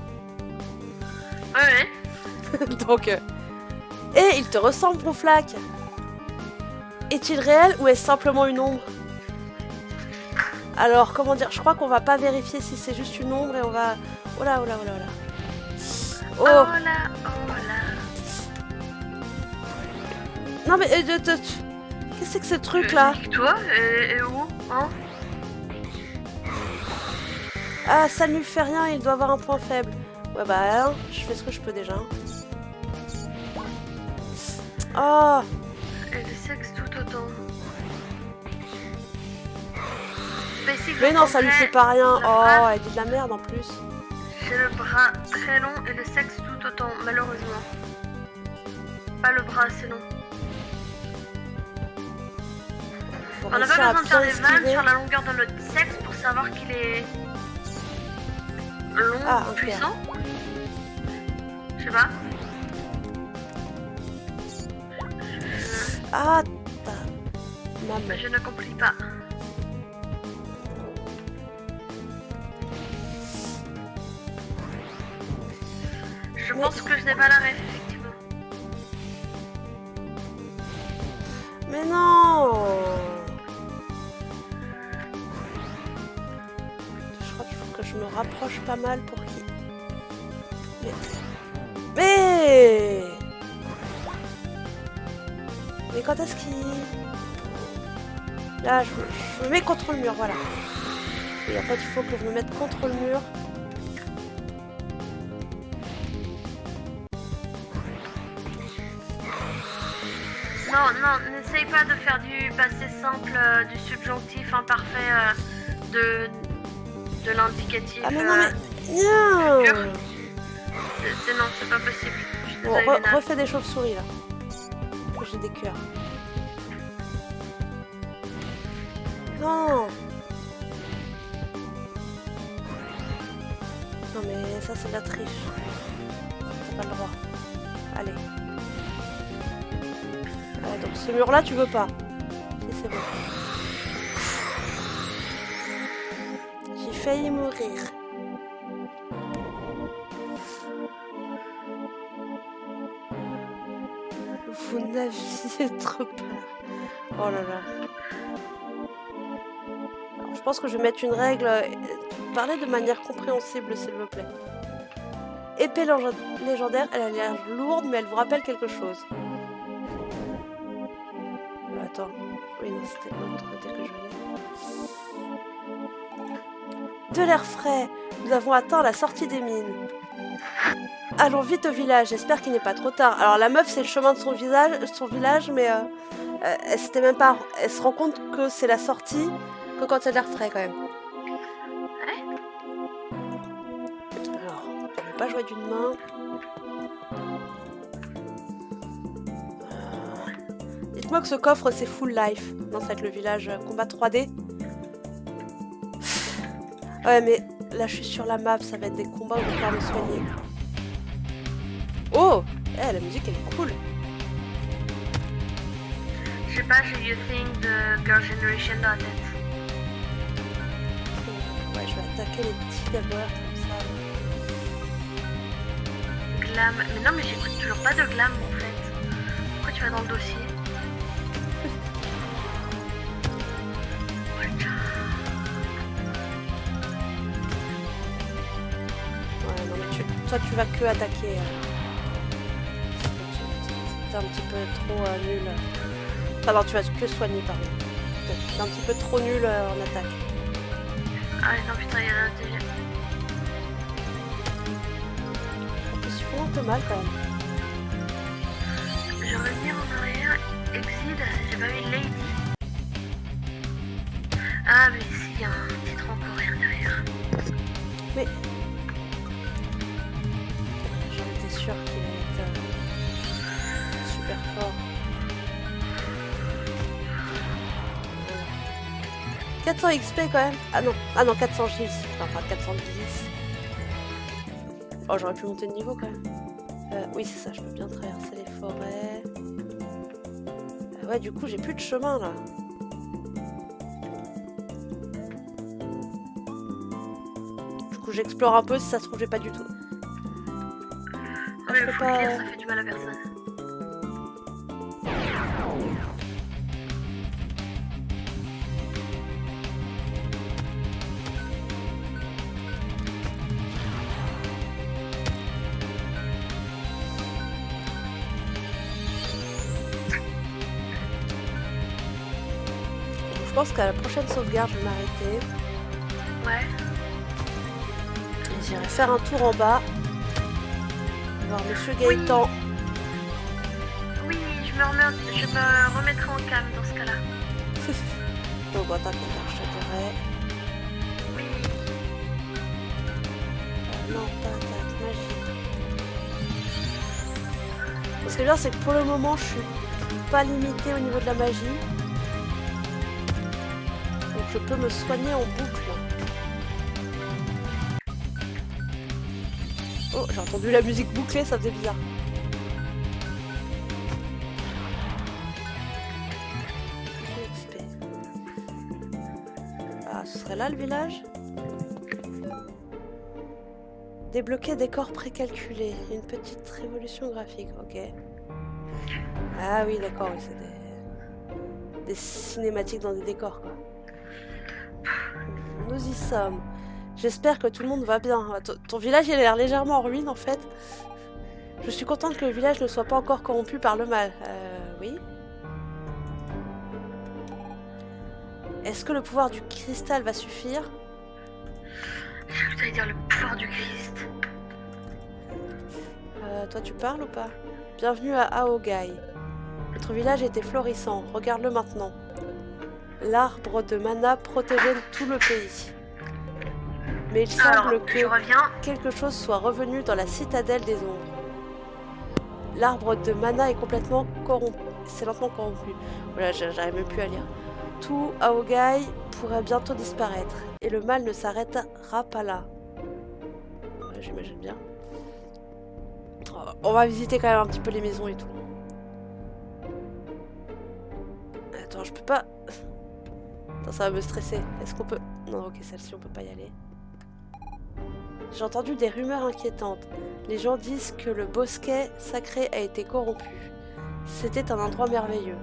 Ouais. Donc, et il te ressemble, Brouflac. Est-il réel ou est-ce simplement une ombre? Alors, comment dire? Je crois qu'on va pas vérifier si c'est juste une ombre et on va... Oh là, oh là, oh là, oh là. Oh Oh, là, oh là. non mais... qu'est-ce que c'est que ce truc là? Toi et où hein? Ah, ça ne lui fait rien, il doit avoir un point faible. Ouais bah, hein, je fais ce que je peux déjà. Oh, Et le sexe tout autant. Spécifique, mais non, ça lui fait pas rien. la Oh, phrase. elle dit de la merde en plus. J'ai le bras très long et le sexe tout autant, malheureusement. Pas le bras assez long. Faut On n'a réussir pas à besoin de faire bien des vannes esquiver. sur la longueur de notre sexe pour savoir qu'il est long, Ah, ok. puissant. Je sais pas. Ah, ta... Maman. Je ne compris pas. Je pense que je n'ai pas la ref, effectivement. Mais non! Je crois qu'il faut que je me rapproche pas mal pour qu'il... Mais... Mais quand est-ce qu'il... Là, je me mets contre le mur, voilà. Et en fait, il faut que je me mette contre le mur. Non, non, n'essaye pas de faire du passé simple, du subjonctif imparfait, de l'indicatif. Ah mais non mais... Non. Non, c'est pas possible. Je suis Bon, désolée, Luna. refais des chauves-souris là. J'ai des cœurs. Non. Non mais ça c'est de la triche. T'as pas le droit. Allez. Ouais, donc ce mur là tu veux pas. Si c'est bon. J'ai failli mourir. Vous n'aviez trop peur. Oh là là. Alors, je pense que je vais mettre une règle. Parlez de manière compréhensible, s'il vous plaît. Épée légendaire, elle a l'air lourde, mais elle vous rappelle quelque chose. Attends. Oui, non, c'était de l'autre côté que je venais. De l'air frais. Nous avons atteint la sortie des mines. Allons vite au village, j'espère qu'il n'est pas trop tard. Alors la meuf c'est le chemin de son village, mais elle s'était même pas... Elle se rend compte que c'est la sortie que quand il y a de l'air frais quand même. Alors, je vais pas jouer d'une main. Dites-moi que ce coffre c'est full life. Non, ça va être le village combat 3D. Ouais mais là je suis sur la map, ça va être des combats où je vais pouvoir me soigner. Oh, la musique elle est cool. Je sais pas, j'ai You Think de Girl Generation dans la tête. Ouais, je vais attaquer les petits d'abord comme ça. Glam. Mais non, mais j'écoute toujours pas de glam en fait. Pourquoi tu vas dans le dossier? Ouais, non mais toi tu vas que attaquer. T'es un petit peu trop nul. Enfin non, tu vas que soigner pardon. T'es un petit peu trop nul en attaque. Ah non putain, il y en a déjà. En plus ils font un peu mal quand même. Je vais revenir en arrière. Exit, j'ai pas mis Lady. Ah mais ici il y a un titre en coréen derrière. Mais... J'en étais sûre qu'il allait être super fort. Voilà. 400 XP quand même. Ah non 400 gilles. Enfin 400 gilles. Oh j'aurais pu monter de niveau quand même. Oui c'est ça, je peux bien traverser les forêts. Ouais du coup j'ai plus de chemin là. Du coup j'explore un peu, si ça se trouve j'ai pas du tout. Ah, mais le full clear, ça fait du mal à personne. Je pense qu'à la prochaine sauvegarde je vais m'arrêter. Ouais. Et j'irai faire un tour en bas. Voir Monsieur Gaëtan. Oui, je me remettrai en calme dans ce cas-là. Donc bon, t'inquiète, je te dirai. Oui. Non, tac, magie. Ce qui est bien, c'est que pour le moment, je suis pas limitée au niveau de la magie. Donc je peux me soigner en boucle. Oh, j'ai entendu la musique bouclée, ça faisait bizarre. Ah, ce serait là le village? Débloquer décor précalculé. Une petite révolution graphique, ok. Ah oui, d'accord, oui, c'est des cinématiques dans des décors, quoi. Nous y sommes. J'espère que tout le monde va bien. Ton village il a l'air légèrement en ruine en fait. Je suis contente que le village ne soit pas encore corrompu par le mal. Oui. Est-ce que le pouvoir du cristal va suffire? J'ai cru que t'allais dire le pouvoir du Christ. Toi tu parles ou pas? Bienvenue à Aogai. Notre village était florissant. Regarde-le maintenant. L'arbre de mana protégeait tout le pays. Mais il Alors, semble que je reviens. quelque chose soit revenu dans la citadelle des ombres. L'arbre de mana est complètement corrompu. C'est lentement corrompu. Voilà, j'arrive même plus à lire. Tout Aogai pourrait bientôt disparaître. Et le mal ne s'arrêtera pas là. Ouais, j'imagine bien. On va visiter quand même un petit peu les maisons et tout. Attends, je peux pas... Attends, ça va me stresser. Est-ce qu'on peut... Non, ok, celle-ci, on peut pas y aller. J'ai entendu des rumeurs inquiétantes. Les gens disent que le bosquet sacré a été corrompu. C'était un endroit merveilleux.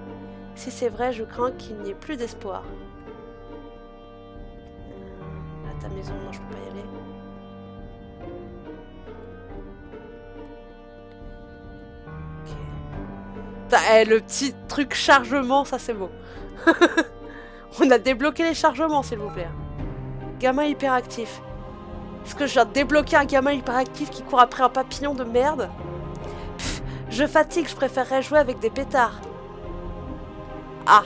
Si c'est vrai, je crains qu'il n'y ait plus d'espoir. Là, ta maison, non, je peux pas y aller. Ok. Le petit truc chargement, ça c'est beau. On a débloqué les chargements, s'il vous plaît. Gamin hyperactif. Est-ce que je viens de débloquer un gamin hyperactif qui court après un papillon de merde? Pff, je fatigue, je préférerais jouer avec des pétards. Ah.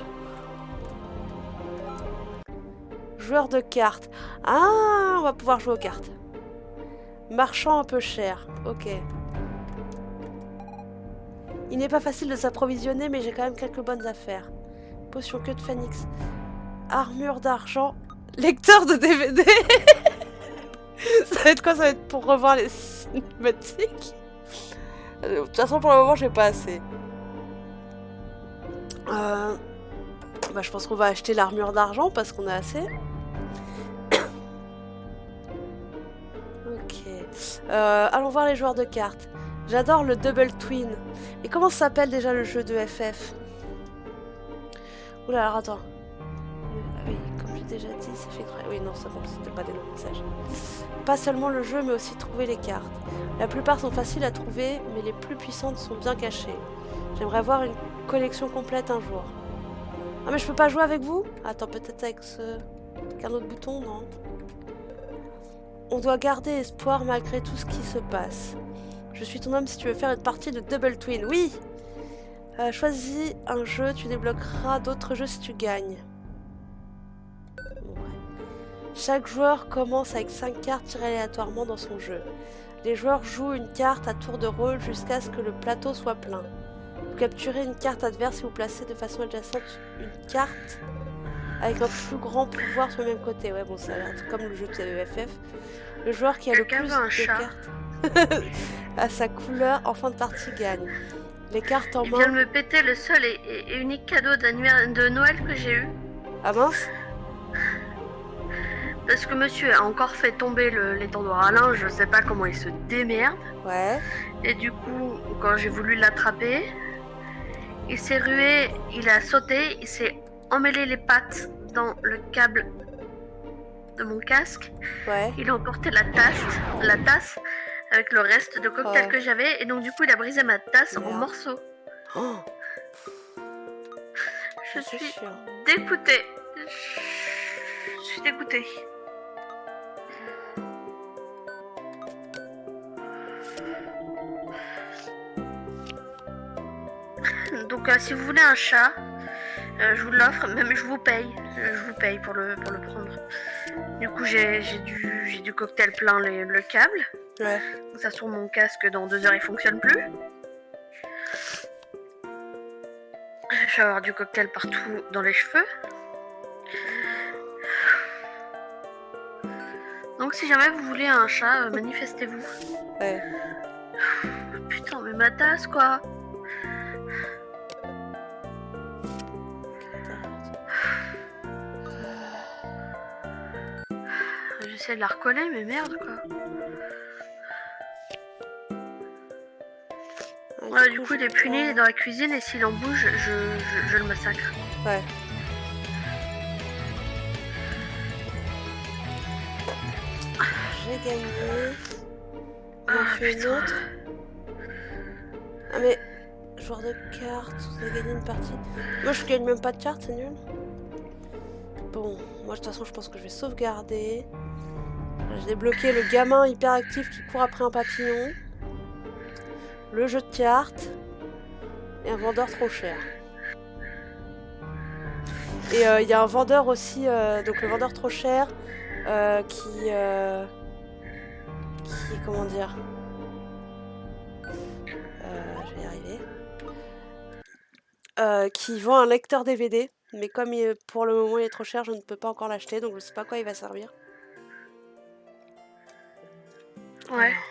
Joueur de cartes. Ah, on va pouvoir jouer aux cartes. Marchand un peu cher. Ok. Il n'est pas facile de s'approvisionner, mais j'ai quand même quelques bonnes affaires. Potion queue de phénix. Armure d'argent. Lecteur de DVD. Ça va être quoi? Ça va être pour revoir les cinématiques. De toute façon, pour le moment, j'ai pas assez. Je pense qu'on va acheter l'armure d'argent parce qu'on a assez. Ok. Allons voir les joueurs de cartes. J'adore le Double Twin. Et comment ça s'appelle déjà le jeu de FF? Oula, alors attends. Ah oui, comme j'ai déjà dit, ça fait... Oui, non, ça bon, c'était pas des longs messages. Pas seulement le jeu, mais aussi trouver les cartes. La plupart sont faciles à trouver, mais les plus puissantes sont bien cachées. J'aimerais avoir une collection complète un jour. Ah, mais je peux pas jouer avec vous? Attends, peut-être avec ce... Avec un autre bouton, non? On doit garder espoir malgré tout ce qui se passe. Je suis ton homme si tu veux faire une partie de Double Twin. Oui! Choisis un jeu, tu débloqueras d'autres jeux si tu gagnes. Ouais. Chaque joueur commence avec 5 cartes tirées aléatoirement dans son jeu. Les joueurs jouent une carte à tour de rôle jusqu'à ce que le plateau soit plein. Vous capturez une carte adverse et vous placez de façon adjacente une carte avec un plus grand pouvoir sur le même côté. Ouais, bon, ça a l'air comme le jeu de FF. Le joueur qui a le plus de cartes à sa couleur en fin de partie gagne. Les cartes en main... Il vient de me péter le seul et unique cadeau de Noël que j'ai eu. Ah mince? Parce que monsieur a encore fait tomber l'étendoir à linge, je sais pas comment il se démerde. Ouais. Et du coup, quand j'ai voulu l'attraper, il s'est rué, il a sauté, il s'est emmêlé les pattes dans le câble de mon casque. Ouais. Il a emporté la tasse avec le reste de cocktail que j'avais. Et donc du coup, il a brisé ma tasse en morceaux. Oh. Je suis dégoûtée. Je suis dégoûtée. Donc si vous voulez un chat, je vous l'offre, même je vous paye. Je vous paye pour le prendre. Du coup j'ai du cocktail plein le câble. Ouais. Donc ça sur mon casque, dans 2 heures il fonctionne plus. Je vais avoir du cocktail partout dans les cheveux. Donc si jamais vous voulez un chat, manifestez-vous. Ouais. Putain, mais ma tasse quoi. J'essaie de la recoller, mais merde quoi. Ouais, du coup il est puni, il est dans la cuisine et s'il en bouge, je le massacre. Ouais. J'ai gagné. J'en fais une autre. Ah mais... Joueur de cartes, vous avez gagné une partie. Moi je gagne même pas de cartes, c'est nul. Bon, moi de toute façon je pense que je vais sauvegarder. J'ai débloqué le gamin hyperactif qui court après un papillon. Le jeu de cartes. Et un vendeur trop cher. Et il y a un vendeur aussi, donc le vendeur trop cher, comment dire, je vais y arriver, qui vend un lecteur DVD, mais comme pour le moment il est trop cher, je ne peux pas encore l'acheter, donc je sais pas à quoi il va servir. Ouais. Alors,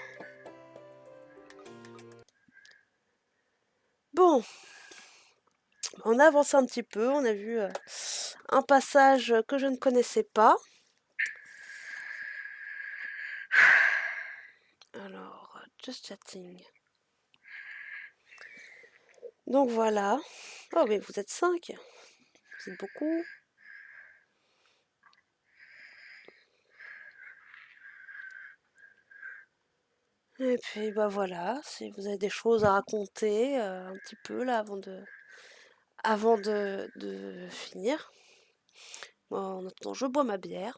bon, on a avancé un petit peu, on a vu un passage que je ne connaissais pas. Alors, just chatting. Donc voilà. Oh, mais vous êtes 5. Vous êtes beaucoup. Et puis bah voilà, si vous avez des choses à raconter un petit peu là avant de finir. Moi, en attendant, je bois ma bière.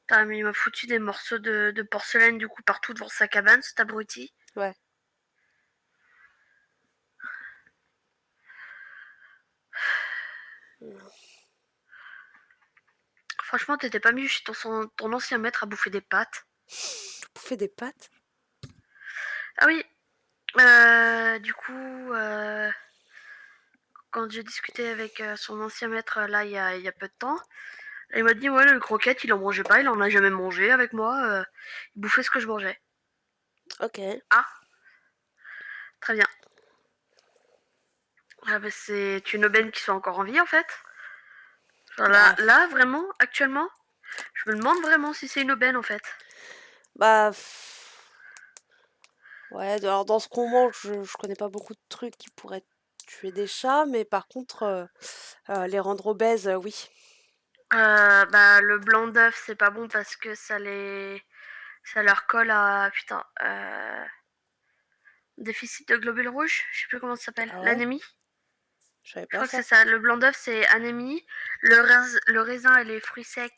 Putain, mais il m'a foutu des morceaux de porcelaine du coup partout devant sa cabane, cet abruti. Ouais. Franchement, t'étais pas mieux chez ton ancien maître à bouffer des pâtes. Vous bouffez des pâtes? Ah oui, du coup, quand j'ai discuté avec son ancien maître là il y a peu de temps, il m'a dit ouais le croquette il en mangeait pas, il en a jamais mangé avec moi, il bouffait ce que je mangeais. Ok. Ah, très bien. Ah bah, c'est une aubaine qui soit encore en vie en fait. Enfin, Bah, là vraiment, actuellement, je me demande vraiment si c'est une aubaine en fait. bah, ouais, alors dans ce qu'on mange, je connais pas beaucoup de trucs qui pourraient tuer des chats, mais par contre, les rendre obèses, oui. Bah le blanc d'œuf c'est pas bon parce que ça leur colle à putain déficit de globules rouges, je sais plus comment ça s'appelle, Ah ouais? l'anémie. Je savais Je pas crois que c'est ça. ça. Le blanc d'œuf, c'est anémie. Le raisin et les fruits secs,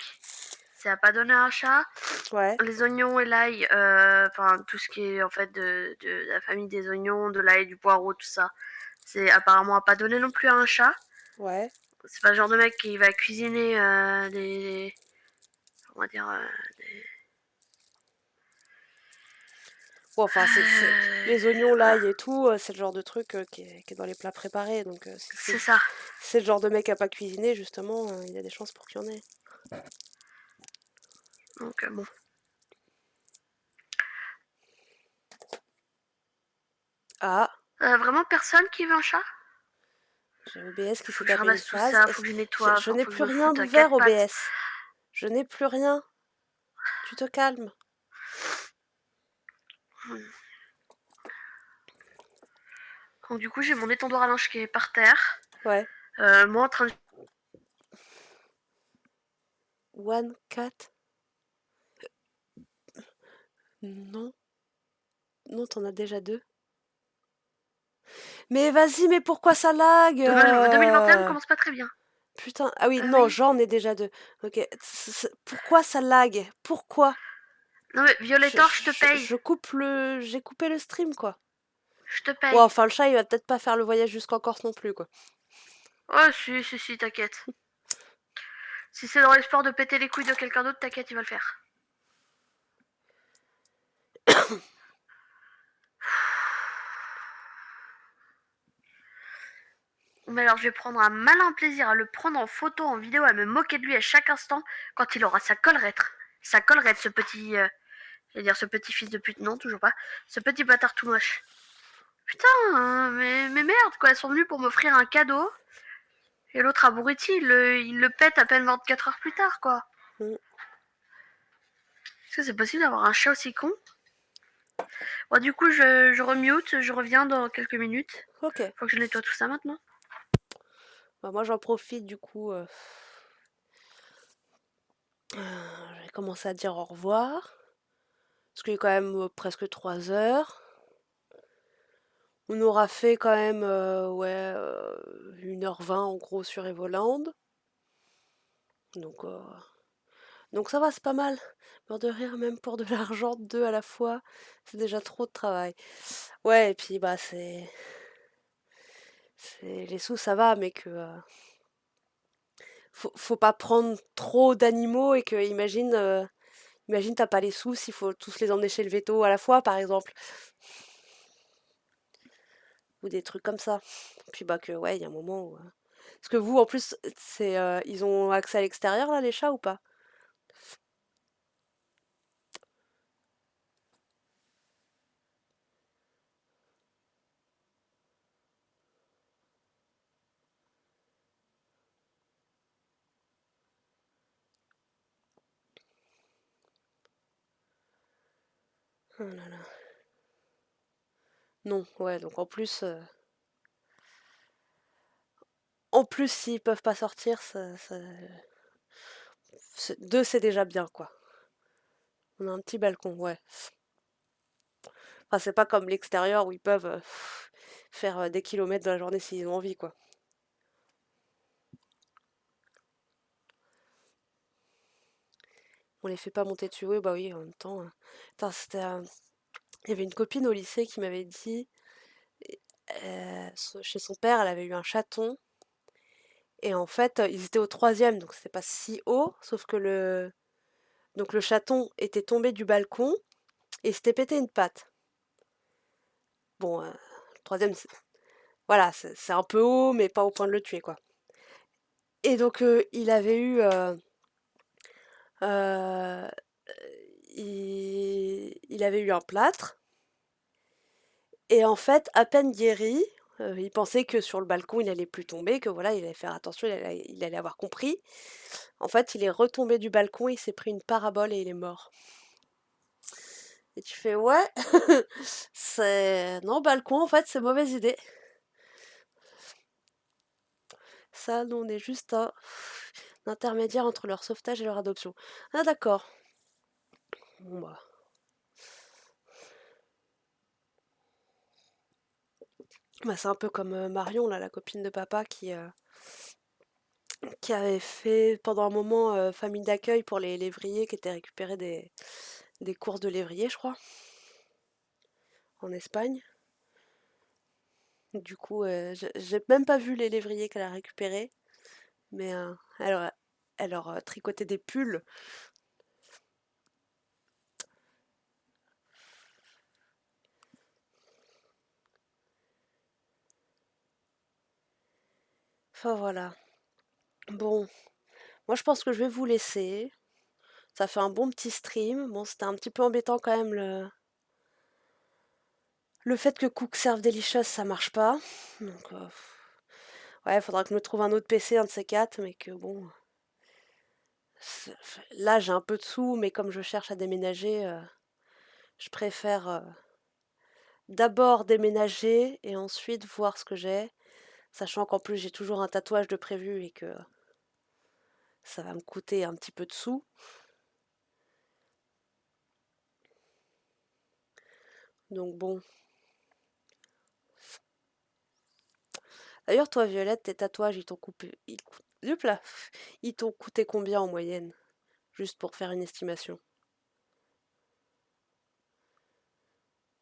c'est à pas donner à un chat. Ouais, Les oignons et l'ail, enfin tout ce qui est en fait de la famille des oignons, de l'ail, du poireau, tout ça, c'est apparemment à pas donner non plus à un chat. ouais. C'est pas le genre de mec qui va cuisiner on va dire, Bon, enfin, euh, les oignons, voilà. l'ail et tout, c'est le genre de truc qui est dans les plats préparés. Donc, si C'est ça. c'est le genre de mec à pas cuisiner, justement, il y a des chances pour qu'il y en ait. Donc bon. Ah, Vraiment personne qui veut un chat. j'ai OBS qui s'est Faut que je tapé une ramasse tout phase. ça, faut que je nettoie, Je enfin n'ai faut que plus je me rien foute à d'ouvert, quatre pattes. OBS. Je n'ai plus rien. Tu te calmes. Donc du coup j'ai mon étendoir à linge qui est par terre. Ouais. Moi en train de... One cat. Non. Non, t'en as déjà deux. Mais vas-y, mais pourquoi ça lag 2021 ne commence pas très bien. Putain, ah oui, non, Oui. j'en ai déjà deux. Ok, pourquoi ça lag? Pourquoi? Non mais Violator, je te paye. J'ai coupé le stream, quoi. Je te Ouais, paye. enfin, le chat, il va peut-être pas faire le voyage jusqu'en Corse non plus, quoi. Oh si, t'inquiète. Si c'est dans l'espoir de péter les couilles de quelqu'un d'autre, t'inquiète, il va le faire. Mais alors je vais prendre un malin plaisir à le prendre en photo, en vidéo, à me moquer de lui à chaque instant quand il aura sa collerette. Sa collerette, ce petit... je vais dire ce petit fils de pute, non, toujours pas. Ce petit bâtard tout moche. Putain, mais merde, quoi, elles sont venues pour m'offrir un cadeau. Et l'autre abruti, il le pète à peine 24 heures plus tard, quoi. Mm. Est-ce que c'est possible d'avoir un chat aussi con? Bon, du coup, je remute, je reviens dans quelques minutes. Ok. Faut que je nettoie tout ça maintenant. Bah, moi, j'en profite, du coup. Je vais commencer à dire au revoir. Parce qu'il est quand même presque 3 heures. On aura fait quand même, ouais, 1h20 en gros sur Evoland. Donc, donc ça va, c'est pas mal. Peur de rire, même pour de l'argent, deux à la fois, c'est déjà trop de travail. Ouais, et puis bah Les sous, ça va, mais que faut pas prendre trop d'animaux et que imagine t'as pas les sous s'il faut tous les emmener chez le veto à la fois, par exemple, ou des trucs comme ça. Puis bah que ouais, il y a un moment où. Parce que vous, en plus, ils ont accès à l'extérieur là, les chats ou pas? Oh là là. Non, ouais, donc en plus, s'ils peuvent pas sortir, deux, c'est déjà bien, quoi. On a un petit balcon, ouais. Enfin, c'est pas comme l'extérieur où ils peuvent faire des kilomètres dans la journée s'ils ont envie, quoi. On les fait pas monter dessus, oui, bah oui, en même temps. Putain, il y avait une copine au lycée qui m'avait dit, chez son père, elle avait eu un chaton, et en fait, ils étaient au troisième, donc c'était pas si haut, sauf que donc le chaton était tombé du balcon et il s'était pété une patte. Bon, le troisième, voilà, c'est un peu haut, mais pas au point de le tuer, quoi. Et donc, euh, il avait eu un plâtre, et en fait, à peine guéri, il pensait que sur le balcon, il allait plus tomber, que voilà, il allait faire attention, il allait avoir compris. En fait, il est retombé du balcon, il s'est pris une parabole et il est mort. Et tu fais, ouais, Non, balcon, en fait, c'est mauvaise idée. Ça, nous, on est juste un intermédiaire entre leur sauvetage et leur adoption. Ah, d'accord. Bon, bah. Bah, c'est un peu comme Marion, là, la copine de papa, qui avait fait pendant un moment famille d'accueil pour les lévriers qui étaient récupérés des courses de lévriers, je crois, en Espagne. Du coup, j'ai même pas vu les lévriers qu'elle a récupérés, mais elle leur tricotait des pulls. Enfin voilà. Bon, moi je pense que je vais vous laisser. Ça fait un bon petit stream. Bon, c'était un petit peu embêtant quand même le fait que Cook Serve Delicious ça marche pas. Donc ouais, faudra que je me trouve un autre PC, un de ces quatre, mais que bon. c'est- Là j'ai un peu de sous, mais comme je cherche à déménager, je préfère d'abord déménager et ensuite voir ce que j'ai, sachant qu'en plus j'ai toujours un tatouage de prévu et que ça va me coûter un petit peu de sous. Donc bon. D'ailleurs, toi, Violette, tes tatouages, ils t'ont coupé. Hop là. Ils t'ont coûté combien en moyenne? Juste pour faire une estimation.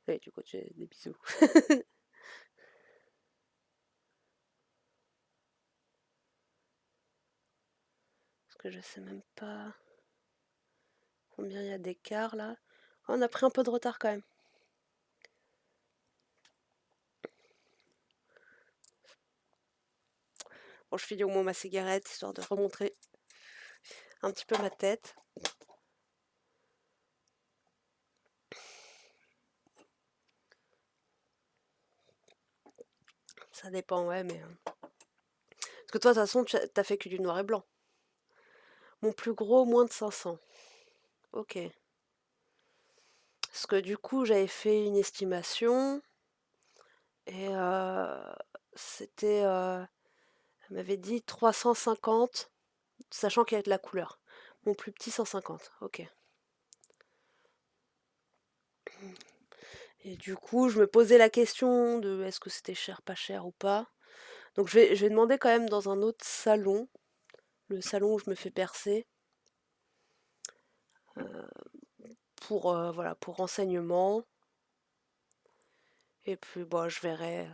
Oui, du coup, j'ai des bisous. Parce que je sais même pas combien il y a d'écart là. Oh, on a pris un peu de retard quand même. Bon, je finis au moins ma cigarette, histoire de remontrer un petit peu ma tête. Ça dépend, ouais, mais. Parce que toi, de toute façon, t'as fait que du noir et blanc. Mon plus gros, moins de 500. Ok. Parce que du coup, j'avais fait une estimation et c'était. Elle m'avait dit 350, sachant qu'il y a de la couleur. Mon plus petit 150, ok. Et du coup, je me posais la question de est-ce que c'était cher, pas cher ou pas. Donc je vais demander quand même dans un autre salon, le salon où je me fais percer, voilà, pour renseignement. Et puis bon, je verrai.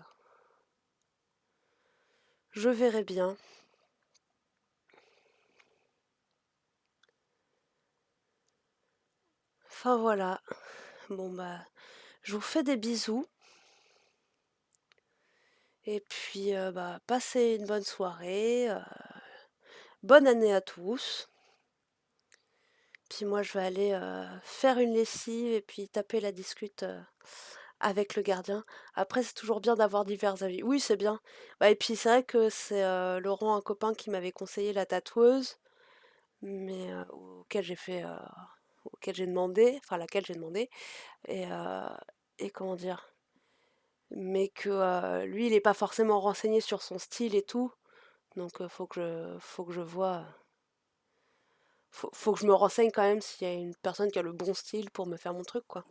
Je verrai bien. Enfin voilà. Bon bah, je vous fais des bisous. Et puis bah, passez une bonne soirée. Bonne année à tous. Puis moi je vais aller faire une lessive et puis taper la discute avec le gardien. Après c'est toujours bien d'avoir divers avis. Oui c'est bien. Bah, et puis c'est vrai que c'est Laurent, un copain, qui m'avait conseillé la tatoueuse, mais auquel j'ai demandé, enfin laquelle j'ai demandé, et, euh, et comment dire, mais que lui il est pas forcément renseigné sur son style et tout, donc faut que je vois, faut que je me renseigne quand même s'il y a une personne qui a le bon style pour me faire mon truc, quoi.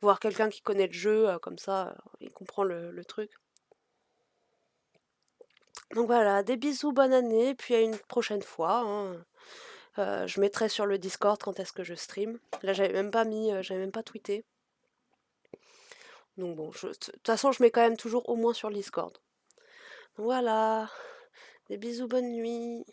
Voir quelqu'un qui connaît le jeu, comme ça, il comprend le truc. Donc voilà, des bisous, bonne année, puis à une prochaine fois, hein. Je mettrai sur le Discord quand est-ce que je stream. Là, j'avais même pas tweeté. Donc bon, de toute façon, je mets quand même toujours au moins sur le Discord. Donc voilà, des bisous, bonne nuit.